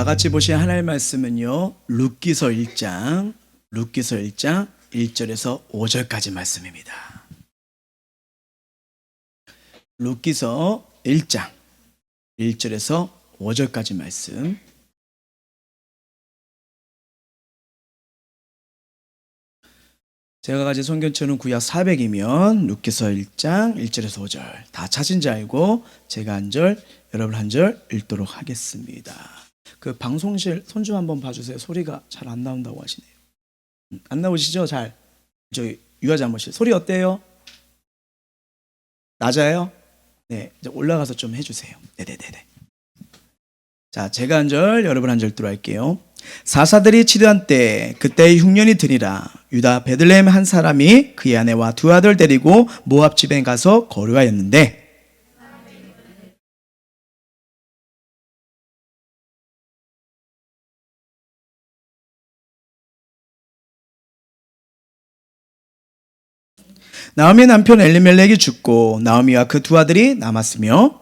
같이 보신 하나님의 말씀은요, 룻기서 1장 1절에서 5절까지 말씀입니다. 룻기서 1장 1절에서 5절까지 말씀. 제가 가진 성경책은 구약 400이면 룻기서 1장 1절에서 5절 다 찾은 줄 알고 제가 한 절, 여러분 한 절 읽도록 하겠습니다. 그 방송실 손 좀 한번 봐주세요. 소리가 잘 안 나온다고 하시네요. 안 나오시죠? 잘. 저희 유아자모실 소리 어때요? 낮아요? 네, 이제 올라가서 좀 해주세요. 네네네네. 자, 제가 한 절, 여러분 한 절 들어갈게요. 사사들이 치료한 때 그때 흉년이 드니라. 유다 베들레헴 한 사람이 그의 아내와 두 아들 데리고 모압 집에 가서 거류하였는데 나오미의 남편 엘리멜렉이 죽고 나오미와 그 두 아들이 남았으며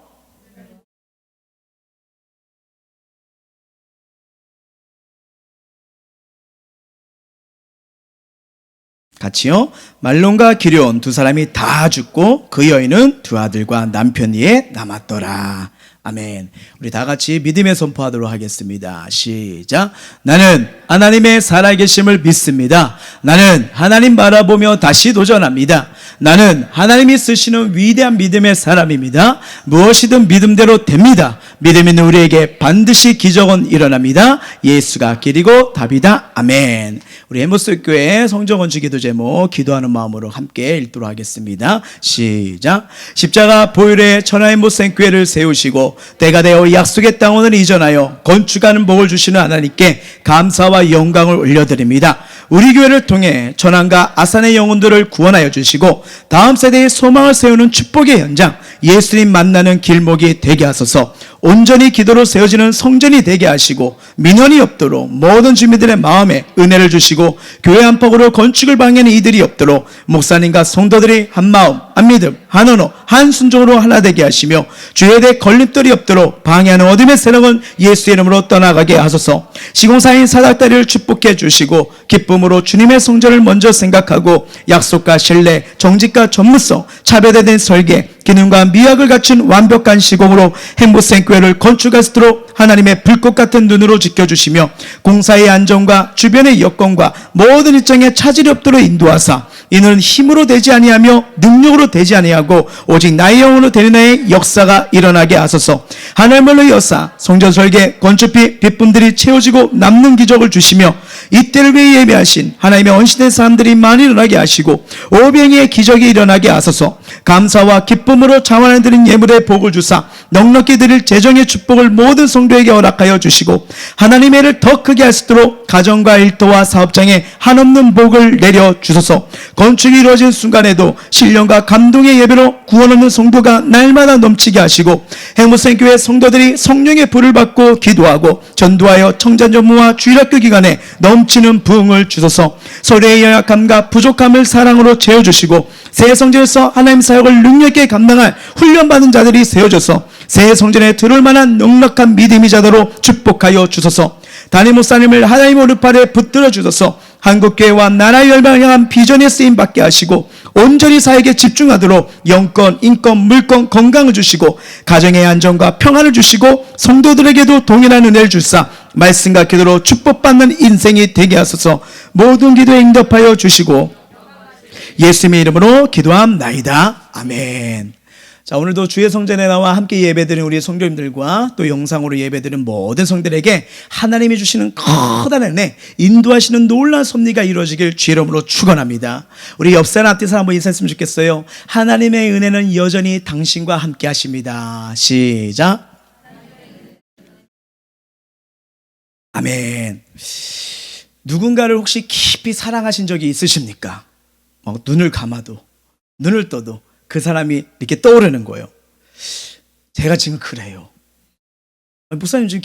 같이요. 말론과 기럧 두 사람이 다 죽고 그 여인은 두 아들과 남편 위에 남았더라. 아멘. 우리 다 같이 믿음에 선포하도록 하겠습니다. 시작. 나는 하나님의 살아계심을 믿습니다. 나는 하나님 바라보며 다시 도전합니다. 나는 하나님이 쓰시는 위대한 믿음의 사람입니다. 무엇이든 믿음대로 됩니다. 믿음 있는 우리에게 반드시 기적은 일어납니다. 예수가 길이고 답이다. 아멘. 우리 엠보스 교회 성전 건축 기도 제목 기도하는 마음으로 함께 읽도록 하겠습니다. 시작. 십자가 보혈의 천하 엠보스 교회를 세우시고 때가 되어 약속의 땅원을 이전하여 건축하는 복을 주시는 하나님께 감사와 영광을 올려드립니다. 우리 교회를 통해 천안과 아산의 영혼들을 구원하여 주시고 다음 세대의 소망을 세우는 축복의 현장, 예수님 만나는 길목이 되게 하소서. 온전히 기도로 세워지는 성전이 되게 하시고 민원이 없도록 모든 주민들의 마음에 은혜를 주시고 교회 안팎으로 건축을 방해하는 이들이 없도록 목사님과 성도들이 한 마음, 한 믿음, 한 언어, 한 순종으로 하나 되게 하시며 주에 대해 걸림돌이 없도록 방해하는 어둠의 세력은 예수의 이름으로 떠나가게 하소서. 시공사인 사닥다리를 축복해 주시고 기쁨으로 주님의 성전을 먼저 생각하고 약속과 신뢰, 정직과 전문성, 차별화된 설계, 기능과 미학을 갖춘 완벽한 시공으로 행복생교회를 건축할 수 있도록 하나님의 불꽃 같은 눈으로 지켜주시며 공사의 안정과 주변의 여건과 모든 일정에 차질이 없도록 인도하사 이는 힘으로 되지 아니하며 능력으로 되지 아니하고 오직 나의 영으로 되는 나의 역사가 일어나게 하소서. 하늘물로 여사 성전 설계 건축비 빚분들이 채워지고 남는 기적을 주시며 이때를 위해 예배하신 하나님의 언신된 사람들이 많이 일어나게 하시고 오병이의 기적이 일어나게 하소서. 감사와 기쁨으로 자원해 드린 예물의 복을 주사 넉넉히 드릴 재정의 축복을 모든 성도에게 허락하여 주시고 하나님의 일을 더 크게 할 수 있도록 가정과 일터와 사업장에 한없는 복을 내려 주소서. 건축이 이루어진 순간에도 신령과 감동의 예배로 구원 없는 성도가 날마다 넘치게 하시고 행복생교회 성도들이 성령의 불을 받고 기도하고 전도하여 청전전무와 주일학교 기간에 넘치는 부흥을 주소서. 서로의 연약함과 부족함을 사랑으로 채워주시고 새 성전에서 하나님 사역을 능력있게 감당할 훈련받은 자들이 세워져서 새 성전에 들어올 만한 넉넉한 믿음의 자들로 축복하여 주소서. 담임 목사님을 하나님 오른팔에 붙들어 주소서. 한국교회와 나라의 열방을 향한 비전에 쓰임받게 하시고 온전히 사역에 집중하도록 영권, 인권, 물권, 건강을 주시고 가정의 안정과 평안을 주시고 성도들에게도 동일한 은혜를 주사 말씀과 기도로 축복받는 인생이 되게 하소서. 모든 기도에 응답하여 주시고 예수님의 이름으로 기도함나이다. 아멘. 자, 오늘도 주의 성전에 나와 함께 예배드린 우리 성도님들과 또 영상으로 예배드린 모든 성들에게 하나님이 주시는 커다란 은혜, 인도하시는 놀라운 섭리가 이루어지길 주의 이름으로 축원합니다. 우리 옆 사람 앞뒤 사람 한번 인사했으면 좋겠어요. 하나님의 은혜는 여전히 당신과 함께 하십니다. 시작. 아멘. 누군가를 혹시 깊이 사랑하신 적이 있으십니까? 눈을 감아도 눈을 떠도 그 사람이 이렇게 떠오르는 거예요. 제가 지금 그래요. 목사님 지금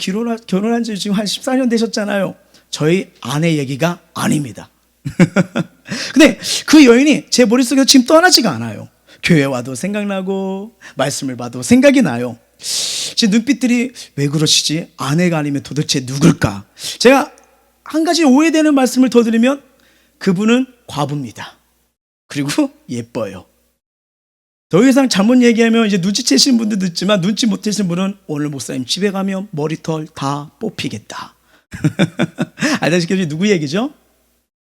결혼한 지 지금 한 14년 되셨잖아요. 저희 아내 얘기가 아닙니다. 근데 그 여인이 제 머릿속에서 지금 떠나지가 않아요. 교회 와도 생각나고 말씀을 봐도 생각이 나요. 제 눈빛들이 왜 그러시지? 아내가 아니면 도대체 누굴까? 제가 한 가지 오해되는 말씀을 더 드리면 그분은 과부입니다. 그리고 예뻐요. 더 이상 잘못 얘기하면 이제 눈치채시는 분들도 있지만 눈치 못 채시는 분은 오늘 목사님 집에 가면 머리털 다 뽑히겠다. 알다시피 누구 얘기죠?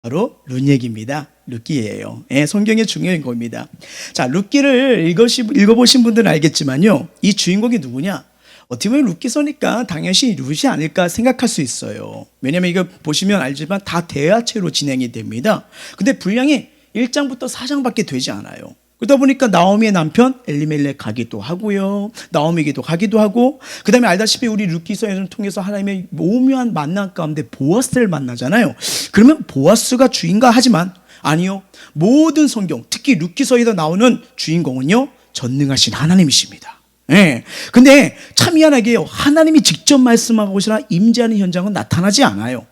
바로 룻 얘기입니다. 룻기예요. 예, 성경의 중요한 겁니다. 자, 룻기를 읽어보신 분들은 알겠지만요, 이 주인공이 누구냐? 어떻게 보면 룻기서니까 당연히 룻이 아닐까 생각할 수 있어요. 왜냐면 이거 보시면 알지만 다 대화체로 진행이 됩니다. 근데 분량이 1장부터 4장밖에 되지 않아요. 그러다 보니까 나오미의 남편 엘리멜렉 가기도 하고요, 나오미기도 가기도 하고, 그 다음에 알다시피 우리 룻기서를 통해서 하나님의 오묘한 만남 가운데 보아스를 만나잖아요. 그러면 보아스가 주인가 하지만 아니요, 모든 성경, 특히 룻기서에도 나오는 주인공은요, 전능하신 하나님이십니다. 예. 근데 참 희한하게요, 하나님이 직접 말씀하고시나 임재하는 현장은 나타나지 않아요.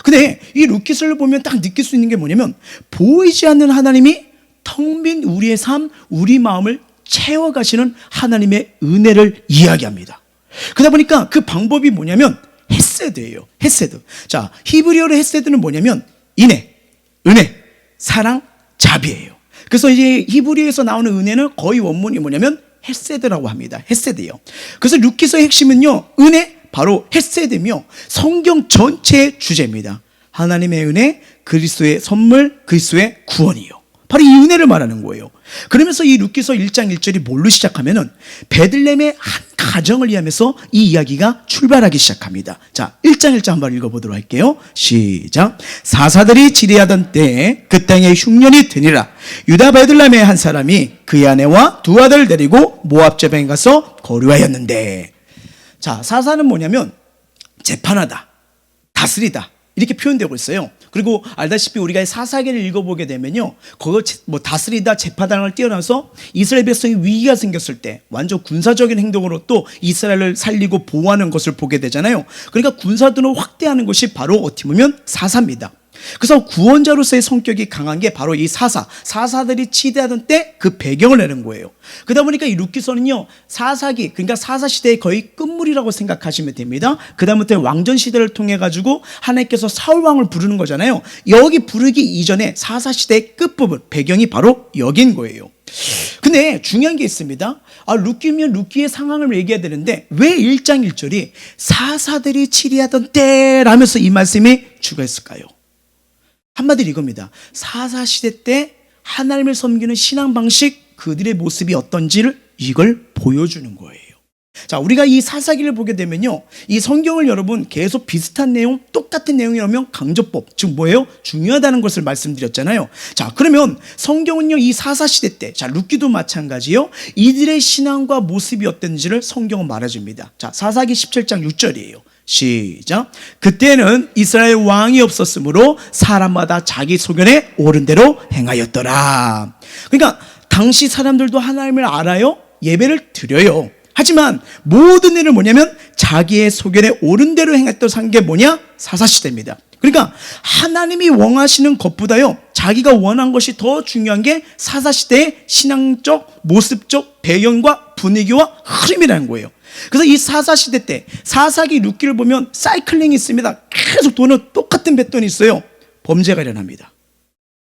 근데 이 룻기서를 보면 딱 느낄 수 있는 게 뭐냐면, 보이지 않는 하나님이 텅 빈 우리의 삶, 우리 마음을 채워가시는 하나님의 은혜를 이야기합니다. 그러다 보니까 그 방법이 뭐냐면 헤세드예요. 헤세드. 자, 히브리어로 헤세드는 뭐냐면 인애, 은혜, 사랑, 자비예요. 그래서 이제 히브리어에서 나오는 은혜는 거의 원문이 뭐냐면 헤세드라고 합니다. 헤세드예요. 그래서 룻기서의 핵심은요, 은혜, 바로 헤세드며 성경 전체의 주제입니다. 하나님의 은혜, 그리스도의 선물, 그리스도의 구원이요. 바로 이 은혜를 말하는 거예요. 그러면서 이 룻기서 1장 1절이 뭘로 시작하면은 베들레헴의 한 가정을 위하면서 이 이야기가 출발하기 시작합니다. 자, 1장 1절 한번 읽어보도록 할게요. 시작. 사사들이 지리하던 때에 그 땅에 흉년이 드니라. 유다 베들레헴의 한 사람이 그의 아내와 두 아들을 데리고 모압 제방에 가서 거류하였는데, 자, 사사는 뭐냐면 재판하다, 다스리다, 이렇게 표현되고 있어요. 그리고 알다시피 우리가 사사기를 읽어보게 되면요, 그거 뭐 다스리다, 재판을 뛰어나서 이스라엘 백성이 위기가 생겼을 때 완전 군사적인 행동으로 또 이스라엘을 살리고 보호하는 것을 보게 되잖아요. 그러니까 군사들을 확대하는 것이 바로 어떻게 보면 사사입니다. 그래서 구원자로서의 성격이 강한 게 바로 이 사사들이 치대하던 때 그 배경을 내는 거예요. 그러다 보니까 이 룻기서는요, 사사기, 그러니까 사사시대의 거의 끝물이라고 생각하시면 됩니다. 그 다음부터 왕전시대를 통해 가지고 하나님께서 사울왕을 부르는 거잖아요. 여기 부르기 이전에 사사시대의 끝부분, 배경이 바로 여긴 거예요. 근데 중요한 게 있습니다. 룻기면 룻기의 상황을 얘기해야 되는데 왜 1장 1절이 사사들이 치리하던 때라면서 이 말씀이 추가했을까요? 한마디로 이겁니다. 사사시대 때 하나님을 섬기는 신앙 방식, 그들의 모습이 어떤지를 이걸 보여주는 거예요. 자, 우리가 이 사사기를 보게 되면요, 이 성경을 여러분 계속 비슷한 내용, 똑같은 내용이라면 강조법, 즉 뭐예요? 중요하다는 것을 말씀드렸잖아요. 자, 그러면 성경은요, 이 사사시대 때, 자, 룻기도 마찬가지요, 이들의 신앙과 모습이 어땠는지를 성경은 말해줍니다. 자, 사사기 17장 6절이에요. 시작. 그때는 이스라엘 왕이 없었으므로 사람마다 자기 소견에 옳은 대로 행하였더라. 그러니까 당시 사람들도 하나님을 알아요, 예배를 드려요. 하지만 모든 일을 뭐냐면 자기의 소견에 옳은 대로 행했던 게 뭐냐? 사사시대입니다. 그러니까 하나님이 원하시는 것보다요, 자기가 원한 것이 더 중요한 게 사사시대의 신앙적, 모습적 배경과 분위기와 흐름이라는 거예요. 그래서 이 사사시대 때 사사기 룻기를 보면 사이클링이 있습니다. 계속 도는 똑같은 패턴이 있어요. 범죄가 일어납니다.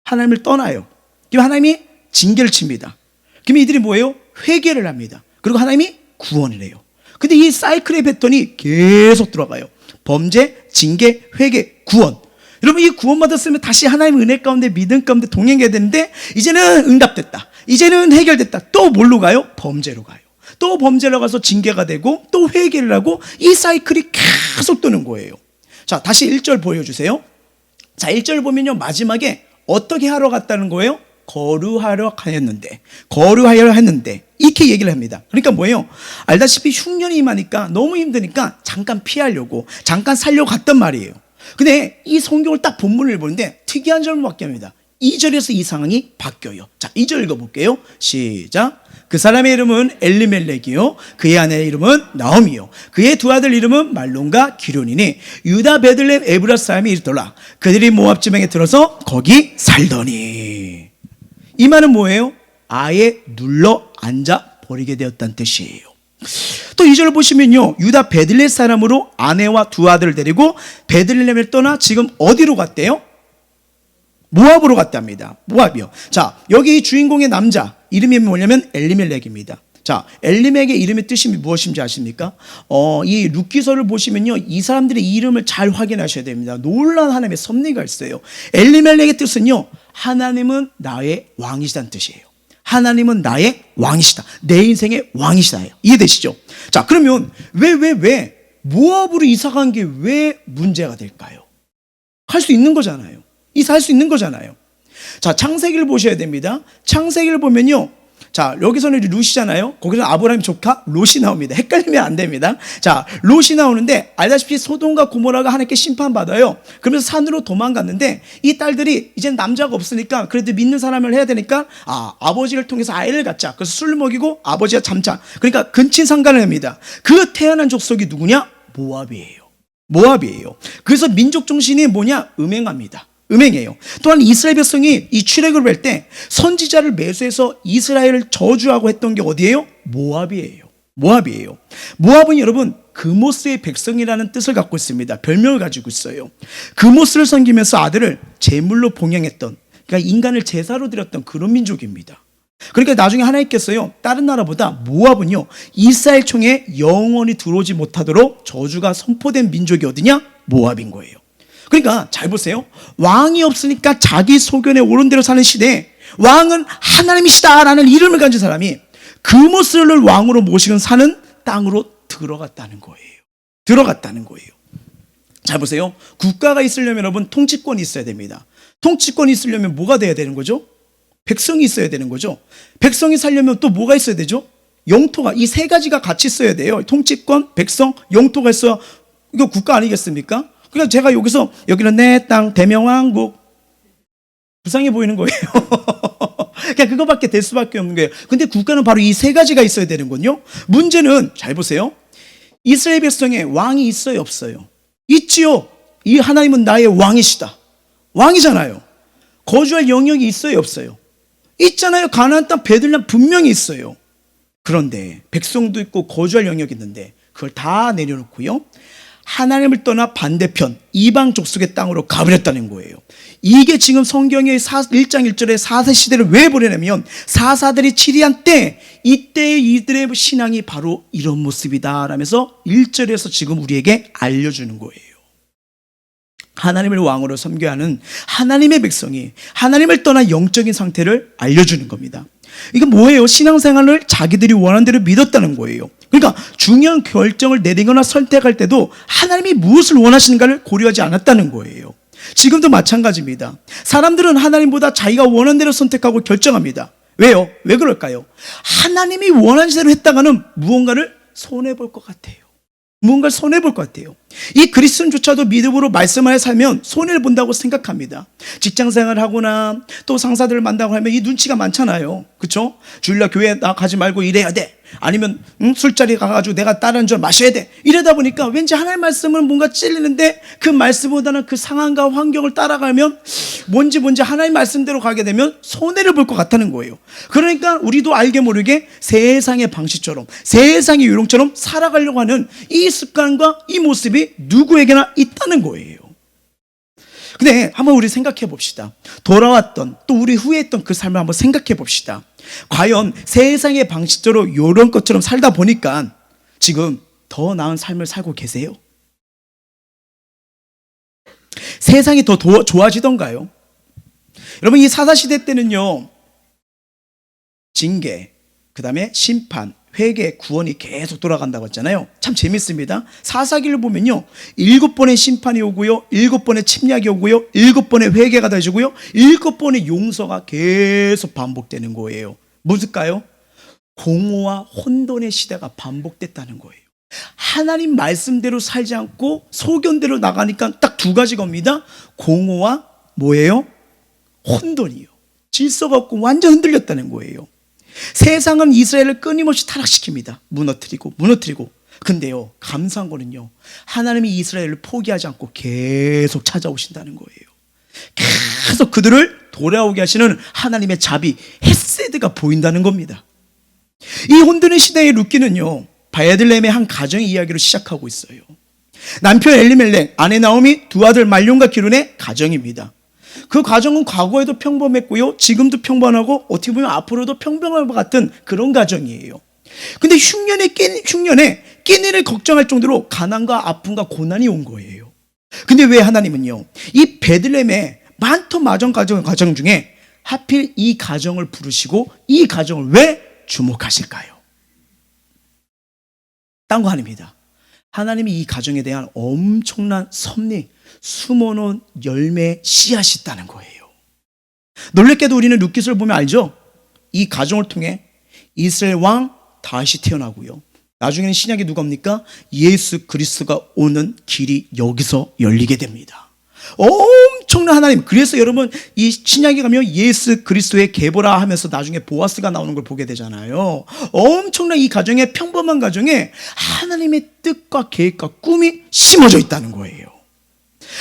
하나님을 떠나요. 그럼 하나님이 징계를 칩니다. 그러면 이들이 뭐예요? 회개를 합니다. 그리고 하나님이 구원을 해요. 근데 이 사이클의 패턴이 계속 들어가요. 범죄, 징계, 회개, 구원. 여러분, 이 구원받았으면 다시 하나님의 은혜 가운데, 믿음 가운데 동행해야 되는데 이제는 응답됐다, 이제는 해결됐다, 또 뭘로 가요? 범죄로 가요. 또 범죄로 가서 징계가 되고 또 회개를 하고, 이 사이클이 계속 도는 거예요. 자, 다시 1절 보여주세요. 자, 1절 보면요, 마지막에 어떻게 하러 갔다는 거예요? 거류하려 했는데 이렇게 얘기를 합니다. 그러니까 뭐예요? 알다시피 흉년이 임하니까 너무 힘드니까 잠깐 피하려고, 잠깐 살려고 갔단 말이에요. 근데 이 성경을 딱 본문을 보는데 특이한 점을 받게 합니다. 2절에서 이 상황이 바뀌어요. 자, 2절 읽어볼게요. 시작. 그 사람의 이름은 엘리멜렉이요, 그의 아내의 이름은 나오미요, 그의 두 아들 이름은 말론과 기련이니 유다 베들레헴 에브라 사람이 이르더라. 그들이 모압 지방에 들어서 거기 살더니. 이 말은 뭐예요? 아예 눌러 앉아 버리게 되었다는 뜻이에요. 또 2절 보시면요, 유다 베들레 사람으로 아내와 두 아들을 데리고 베들레헴을 떠나 지금 어디로 갔대요? 모압으로 갔답니다. 모압이요. 자, 여기 주인공의 남자 이름이 뭐냐면 엘리멜렉입니다. 자, 엘리멜렉의 이름의 뜻이 무엇인지 아십니까? 이 룻기서를 보시면요, 이 사람들의 이름을 잘 확인하셔야 됩니다. 놀라운 하나님의 섭리가 있어요. 엘리멜렉의 뜻은요, 하나님은 나의 왕이시다는 뜻이에요. 하나님은 나의 왕이시다. 내 인생의 왕이시다. 이해되시죠? 자, 그러면 왜 모압으로 이사간 게 왜 문제가 될까요? 할 수 있는 거잖아요. 이사할 수 있는 거잖아요. 자, 창세기를 보셔야 됩니다. 창세기를 보면요, 자, 여기서는 룻이잖아요. 거기서 아브라함 조카 롯이 나옵니다. 헷갈리면 안 됩니다. 자, 롯이 나오는데 알다시피 소돔과 고모라가 하나님께 심판받아요. 그러면서 산으로 도망갔는데 이 딸들이 이제 남자가 없으니까 그래도 믿는 사람을 해야 되니까 아버지를 통해서 아이를 갖자. 그래서 술 먹이고 아버지가 잠자. 그러니까 근친상간을 합니다. 그 태어난 족속이 누구냐? 모압이에요. 모압이에요. 그래서 민족 정신이 뭐냐? 음행합니다. 음행이에요. 또한 이스라엘 백성이 이 출애굽을 할 때 선지자를 매수해서 이스라엘을 저주하고 했던 게 어디예요? 모압이에요. 모압이에요. 모압은 여러분 그모스의 백성이라는 뜻을 갖고 있습니다. 별명을 가지고 있어요. 그모스를 섬기면서 아들을 제물로 봉양했던, 그러니까 인간을 제사로 드렸던 그런 민족입니다. 그러니까 나중에 하나님께서요, 다른 나라보다 모압은요, 이스라엘 총에 영원히 들어오지 못하도록 저주가 선포된 민족이 어디냐? 모압인 거예요. 그러니까 잘 보세요. 왕이 없으니까 자기 소견에 옳은 대로 사는 시대에 왕은 하나님이시다라는 이름을 가진 사람이 그모스를 왕으로 모시고 사는 땅으로 들어갔다는 거예요. 들어갔다는 거예요. 잘 보세요. 국가가 있으려면 여러분 통치권이 있어야 됩니다. 통치권이 있으려면 뭐가 돼야 되는 거죠? 백성이 있어야 되는 거죠. 백성이 살려면 또 뭐가 있어야 되죠? 영토가, 이 세 가지가 같이 있어야 돼요. 통치권, 백성, 영토가 있어야 이거 국가 아니겠습니까? 그러니까 제가 여기는 내 땅 대명왕국, 불쌍해 보이는 거예요. 그냥 그거밖에 될 수밖에 없는 거예요. 근데 국가는 바로 이 세 가지가 있어야 되는군요. 문제는 잘 보세요. 이스라엘 백성에 왕이 있어요, 없어요? 있지요. 이 하나님은 나의 왕이시다. 왕이잖아요. 거주할 영역이 있어요, 없어요? 있잖아요. 가나안 땅 베들레헴 분명히 있어요. 그런데 백성도 있고 거주할 영역이 있는데 그걸 다 내려놓고요, 하나님을 떠나 반대편 이방 족속의 땅으로 가버렸다는 거예요. 이게 지금 성경의 1장 1절에 사사 시대를 왜 보내냐면 사사들이 치리한 때, 이때 이들의 신앙이 바로 이런 모습이다 라면서 1절에서 지금 우리에게 알려주는 거예요. 하나님을 왕으로 섬겨야 하는 하나님의 백성이 하나님을 떠나 영적인 상태를 알려주는 겁니다. 이게 뭐예요? 신앙생활을 자기들이 원하는 대로 믿었다는 거예요. 그러니까 중요한 결정을 내리거나 선택할 때도 하나님이 무엇을 원하시는가를 고려하지 않았다는 거예요. 지금도 마찬가지입니다. 사람들은 하나님보다 자기가 원하는 대로 선택하고 결정합니다. 왜요? 왜 그럴까요? 하나님이 원하는 대로 했다가는 무언가를 손해볼 것 같아요. 무언가를 손해볼 것 같아요. 이 그리스도인조차도 믿음으로 말씀을 살면 손해를 본다고 생각합니다. 직장생활을 하거나 또 상사들을 만나고 하면 이 눈치가 많잖아요. 그렇죠? 주일날 교회 나가지 말고 일해야 돼. 아니면 술자리 가가지고 내가 다른 한 잔 마셔야 돼. 이러다 보니까 왠지 하나님 말씀은 뭔가 찔리는데 그 말씀보다는 그 상황과 환경을 따라가면 뭔지 하나님 말씀대로 가게 되면 손해를 볼 것 같다는 거예요. 그러니까 우리도 알게 모르게 세상의 방식처럼, 세상의 유령처럼 살아가려고 하는 이 습관과 이 모습이 누구에게나 있다는 거예요. 근데 한번 우리 생각해 봅시다. 돌아왔던, 또 우리 후에 했던 그 삶을 한번 생각해 봅시다. 과연 세상의 방식대로 이런 것처럼 살다 보니까 지금 더 나은 삶을 살고 계세요? 세상이 더 좋아지던가요? 여러분, 이 사사시대 때는요, 징계, 그 다음에 심판, 회개, 구원이 계속 돌아간다고 했잖아요. 참 재밌습니다. 사사기를 보면요, 7번의 심판이 오고요, 7번의 침략이 오고요, 7번의 회개가 더해지고요, 7번의 용서가 계속 반복되는 거예요. 무엇일까요? 공허와 혼돈의 시대가 반복됐다는 거예요. 하나님 말씀대로 살지 않고 소견대로 나가니까 딱 두 가지 겁니다. 공허와 뭐예요? 혼돈이요. 질서가 없고 완전 흔들렸다는 거예요. 세상은 이스라엘을 끊임없이 타락시킵니다. 무너뜨리고. 근데요, 감사한 거는요, 하나님이 이스라엘을 포기하지 않고 계속 찾아오신다는 거예요. 계속 그들을 돌아오게 하시는 하나님의 자비, 헤세드가 보인다는 겁니다. 이 혼돈의 시대의 룻기는요, 베들레헴의 한 가정의 이야기로 시작하고 있어요. 남편 엘리멜렉, 아내 나오미, 두 아들 말론과 기론의 가정입니다. 그 가정은 과거에도 평범했고요, 지금도 평범하고 어떻게 보면 앞으로도 평범할 것 같은 그런 가정이에요. 근데 흉년에 끼니를 걱정할 정도로 가난과 아픔과 고난이 온 거예요. 근데 왜 하나님은요, 이 베들레헴의 많던 가정 중에 하필 이 가정을 부르시고 이 가정을 왜 주목하실까요? 딴 거 아닙니다. 하나님이 이 가정에 대한 엄청난 섭리, 숨어놓은 열매의 씨앗이 있다는 거예요. 놀랍게도 우리는 룻기서를 보면 알죠? 이 가정을 통해 이스라엘 왕 다윗이 태어나고요, 나중에는 신약에 누가 옵니까? 예수 그리스도가 오는 길이 여기서 열리게 됩니다. 엄청난 하나님. 그래서 여러분 이 신약에 가면 예수 그리스도의 계보라 하면서 나중에 보아스가 나오는 걸 보게 되잖아요. 엄청난 이 가정에, 평범한 가정에 하나님의 뜻과 계획과 꿈이 심어져 있다는 거예요.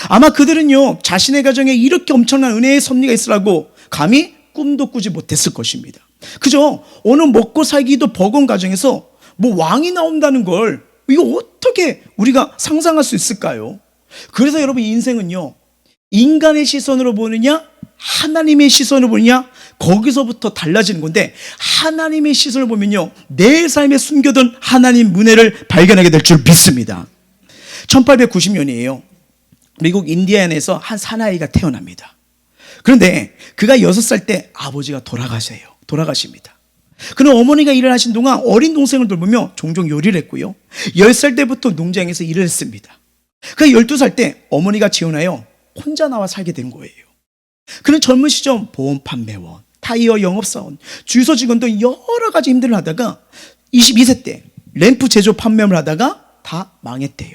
아마 그들은요, 자신의 가정에 이렇게 엄청난 은혜의 섭리가 있으라고 감히 꿈도 꾸지 못했을 것입니다. 그죠? 어느 먹고 살기도 버거운 가정에서 뭐 왕이 나온다는 걸 이거 어떻게 우리가 상상할 수 있을까요? 그래서 여러분 인생은요, 인간의 시선으로 보느냐 하나님의 시선으로 보느냐, 거기서부터 달라지는 건데, 하나님의 시선을 보면요, 내 삶에 숨겨둔 하나님 은혜를 발견하게 될 줄 믿습니다. 1890년이에요 미국 인디애나에서 한 사나이가 태어납니다. 그런데 그가 6살 때 아버지가 돌아가십니다. 그는 어머니가 일을 하신 동안 어린 동생을 돌보며 종종 요리를 했고요, 10살 때부터 농장에서 일을 했습니다. 그 12살 때 어머니가 재혼하여 혼자 나와 살게 된 거예요. 그는 젊은 시절 보험 판매원, 타이어 영업사원, 주유소 직원 등 여러 가지 힘들을 하다가 22세 때 램프 제조 판매를 하다가 다 망했대요.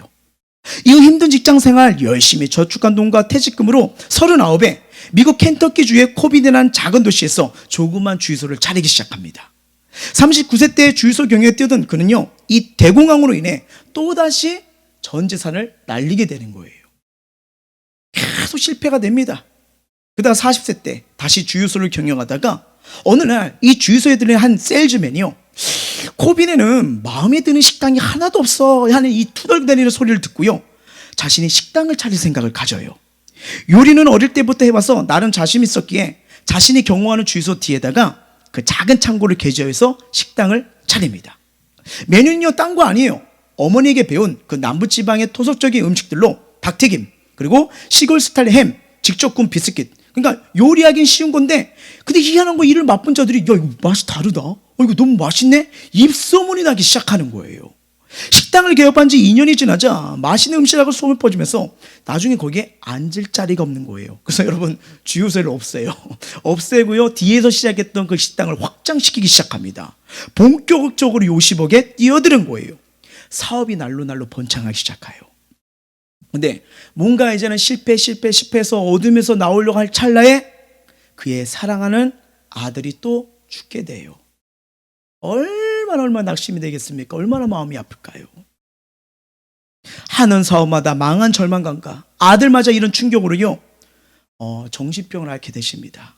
이후 힘든 직장 생활 열심히 저축한 돈과 퇴직금으로 39에 미국 켄터키주의 코비드라는 작은 도시에서 조그만 주유소를 차리기 시작합니다. 39세 때 주유소 경영에 뛰어든 그는요, 이 대공황으로 인해 또다시 전 재산을 날리게 되는 거예요. 계속 실패가 됩니다. 그다가 40세 때 다시 주유소를 경영하다가 어느 날 이 주유소에 들린 한 세일즈맨이요, 코빈에는 마음에 드는 식당이 하나도 없어 하는 이 투덜대리는 소리를 듣고요, 자신이 식당을 차릴 생각을 가져요. 요리는 어릴 때부터 해봐서 나름 자신 있었기에 자신이 경영하는 주유소 뒤에다가 그 작은 창고를 개조해서 식당을 차립니다. 메뉴는요, 딴 거 아니에요. 어머니에게 배운 그 남부지방의 토속적인 음식들로 닭튀김, 그리고 시골 스타일 햄, 직접 구운 비스킷. 그러니까 요리하기는 쉬운 건데, 근데 희한한 거 일을 맛본 자들이, 야, 이거 맛이 다르다, 이거 너무 맛있네, 입소문이 나기 시작하는 거예요. 식당을 개업한 지 2년이 지나자 맛있는 음식이라고 소문이 퍼지면서 나중에 거기에 앉을 자리가 없는 거예요. 그래서 여러분 주유소를 없애고요, 뒤에서 시작했던 그 식당을 확장시키기 시작합니다. 본격적으로 요식업에 뛰어드는 거예요. 사업이 날로 번창하기 시작해요. 근데 뭔가 이제는 실패해서 어둠에서 나오려고 할 찰나에 그의 사랑하는 아들이 또 죽게 돼요. 얼마나 낙심이 되겠습니까? 얼마나 마음이 아플까요? 하는 사업마다 망한 절망감과 아들마저 이런 충격으로요, 정신병을 앓게 되십니다.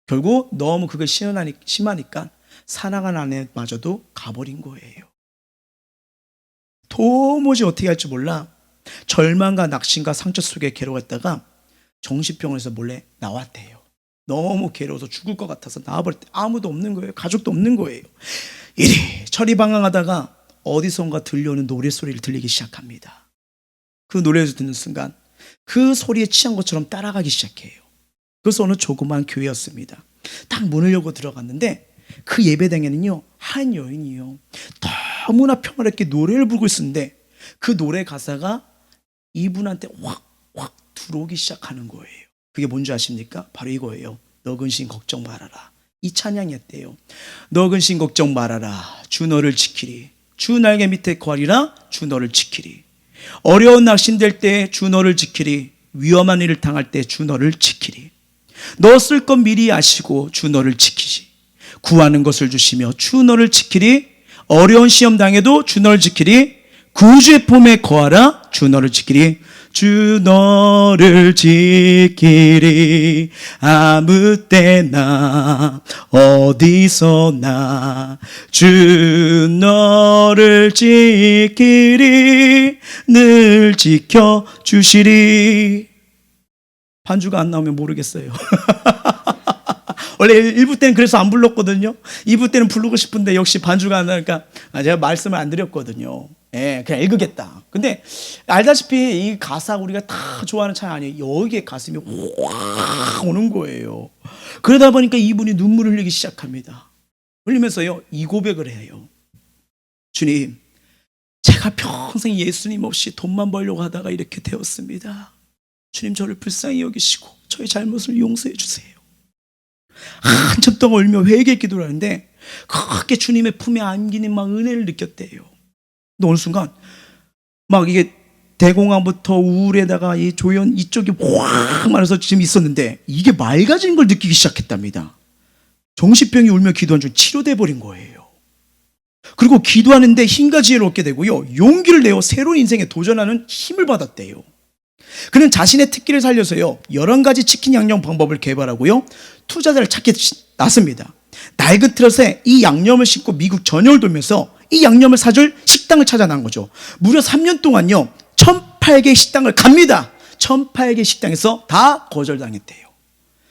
결국 너무 그게 심하니까 사랑하는 아내마저도 가버린 거예요. 도무지 어떻게 할지 몰라 절망과 낙심과 상처 속에 괴로웠다가 정신병원에서 몰래 나왔대요. 너무 괴로워서 죽을 것 같아서 나와버릴 때 아무도 없는 거예요. 가족도 없는 거예요. 이리저리 방황하다가 어디선가 들려오는 노래소리를 들리기 시작합니다. 그 노래를 듣는 순간 그 소리에 취한 것처럼 따라가기 시작해요. 그래서 어느 조그만 교회였습니다. 딱 문을 열고 들어갔는데 그 예배당에는요, 한 여인이요, 너무나 평화롭게 노래를 부르고 있었는데 그 노래 가사가 이분한테 확 들어오기 시작하는 거예요. 그게 뭔지 아십니까? 바로 이거예요. 너 근심 걱정 말아라. 이 찬양이었대요. 너 근심 걱정 말아라. 주 너를 지키리. 주 날개 밑에 거하리라. 주 너를 지키리. 어려운 낙심될 때 주 너를 지키리. 위험한 일을 당할 때 주 너를 지키리. 너 쓸 것 미리 아시고 주 너를 지키시. 구하는 것을 주시며 주 너를 지키리. 어려운 시험 당해도 주 너를 지키리. 구주의 품에 거하라. 주 너를 지키리. 주 너를 지키리. 아무 때나 어디서나 주 너를 늘 지키리 늘 지켜주시리. 반주가 안 나오면 모르겠어요. 원래 1부 때는 그래서 안 불렀거든요. 2부 때는 부르고 싶은데 역시 반주가 안 나니까 제가 말씀을 안 드렸거든요. 예, 그냥 읽으겠다. 근데 알다시피 이 가사 우리가 다 좋아하는 찬양 아니에요. 여기에 가슴이 확 오는 거예요. 그러다 보니까 이분이 눈물을 흘리기 시작합니다. 흘리면서요, 이 고백을 해요. 주님, 제가 평생 예수님 없이 돈만 벌려고 하다가 이렇게 되었습니다. 주님, 저를 불쌍히 여기시고 저의 잘못을 용서해 주세요. 한참 동안 울며 회개 기도를 하는데 그렇게 주님의 품에 안기는 막 은혜를 느꼈대요. 근데 어느 순간 막 이게 대공황부터 우울에다가 이 조현 이쪽이 확 말해서 지금 있었는데 이게 맑아진 걸 느끼기 시작했답니다. 정신병이 울며 기도한 중 치료돼 버린 거예요. 그리고 기도하는데 힘과 지혜를 얻게 되고요, 용기를 내어 새로운 인생에 도전하는 힘을 받았대요. 그는 자신의 특기를 살려서요, 11가지 치킨 양념 방법을 개발하고요, 투자자를 찾게 났습니다. 낡은 트럭에 이 양념을 싣고 미국 전역을 돌면서 이 양념을 사줄 식당을 찾아 난 거죠. 무려 3년 동안요 1,008개 식당을 갑니다. 1,008개 식당에서 다 거절당했대요.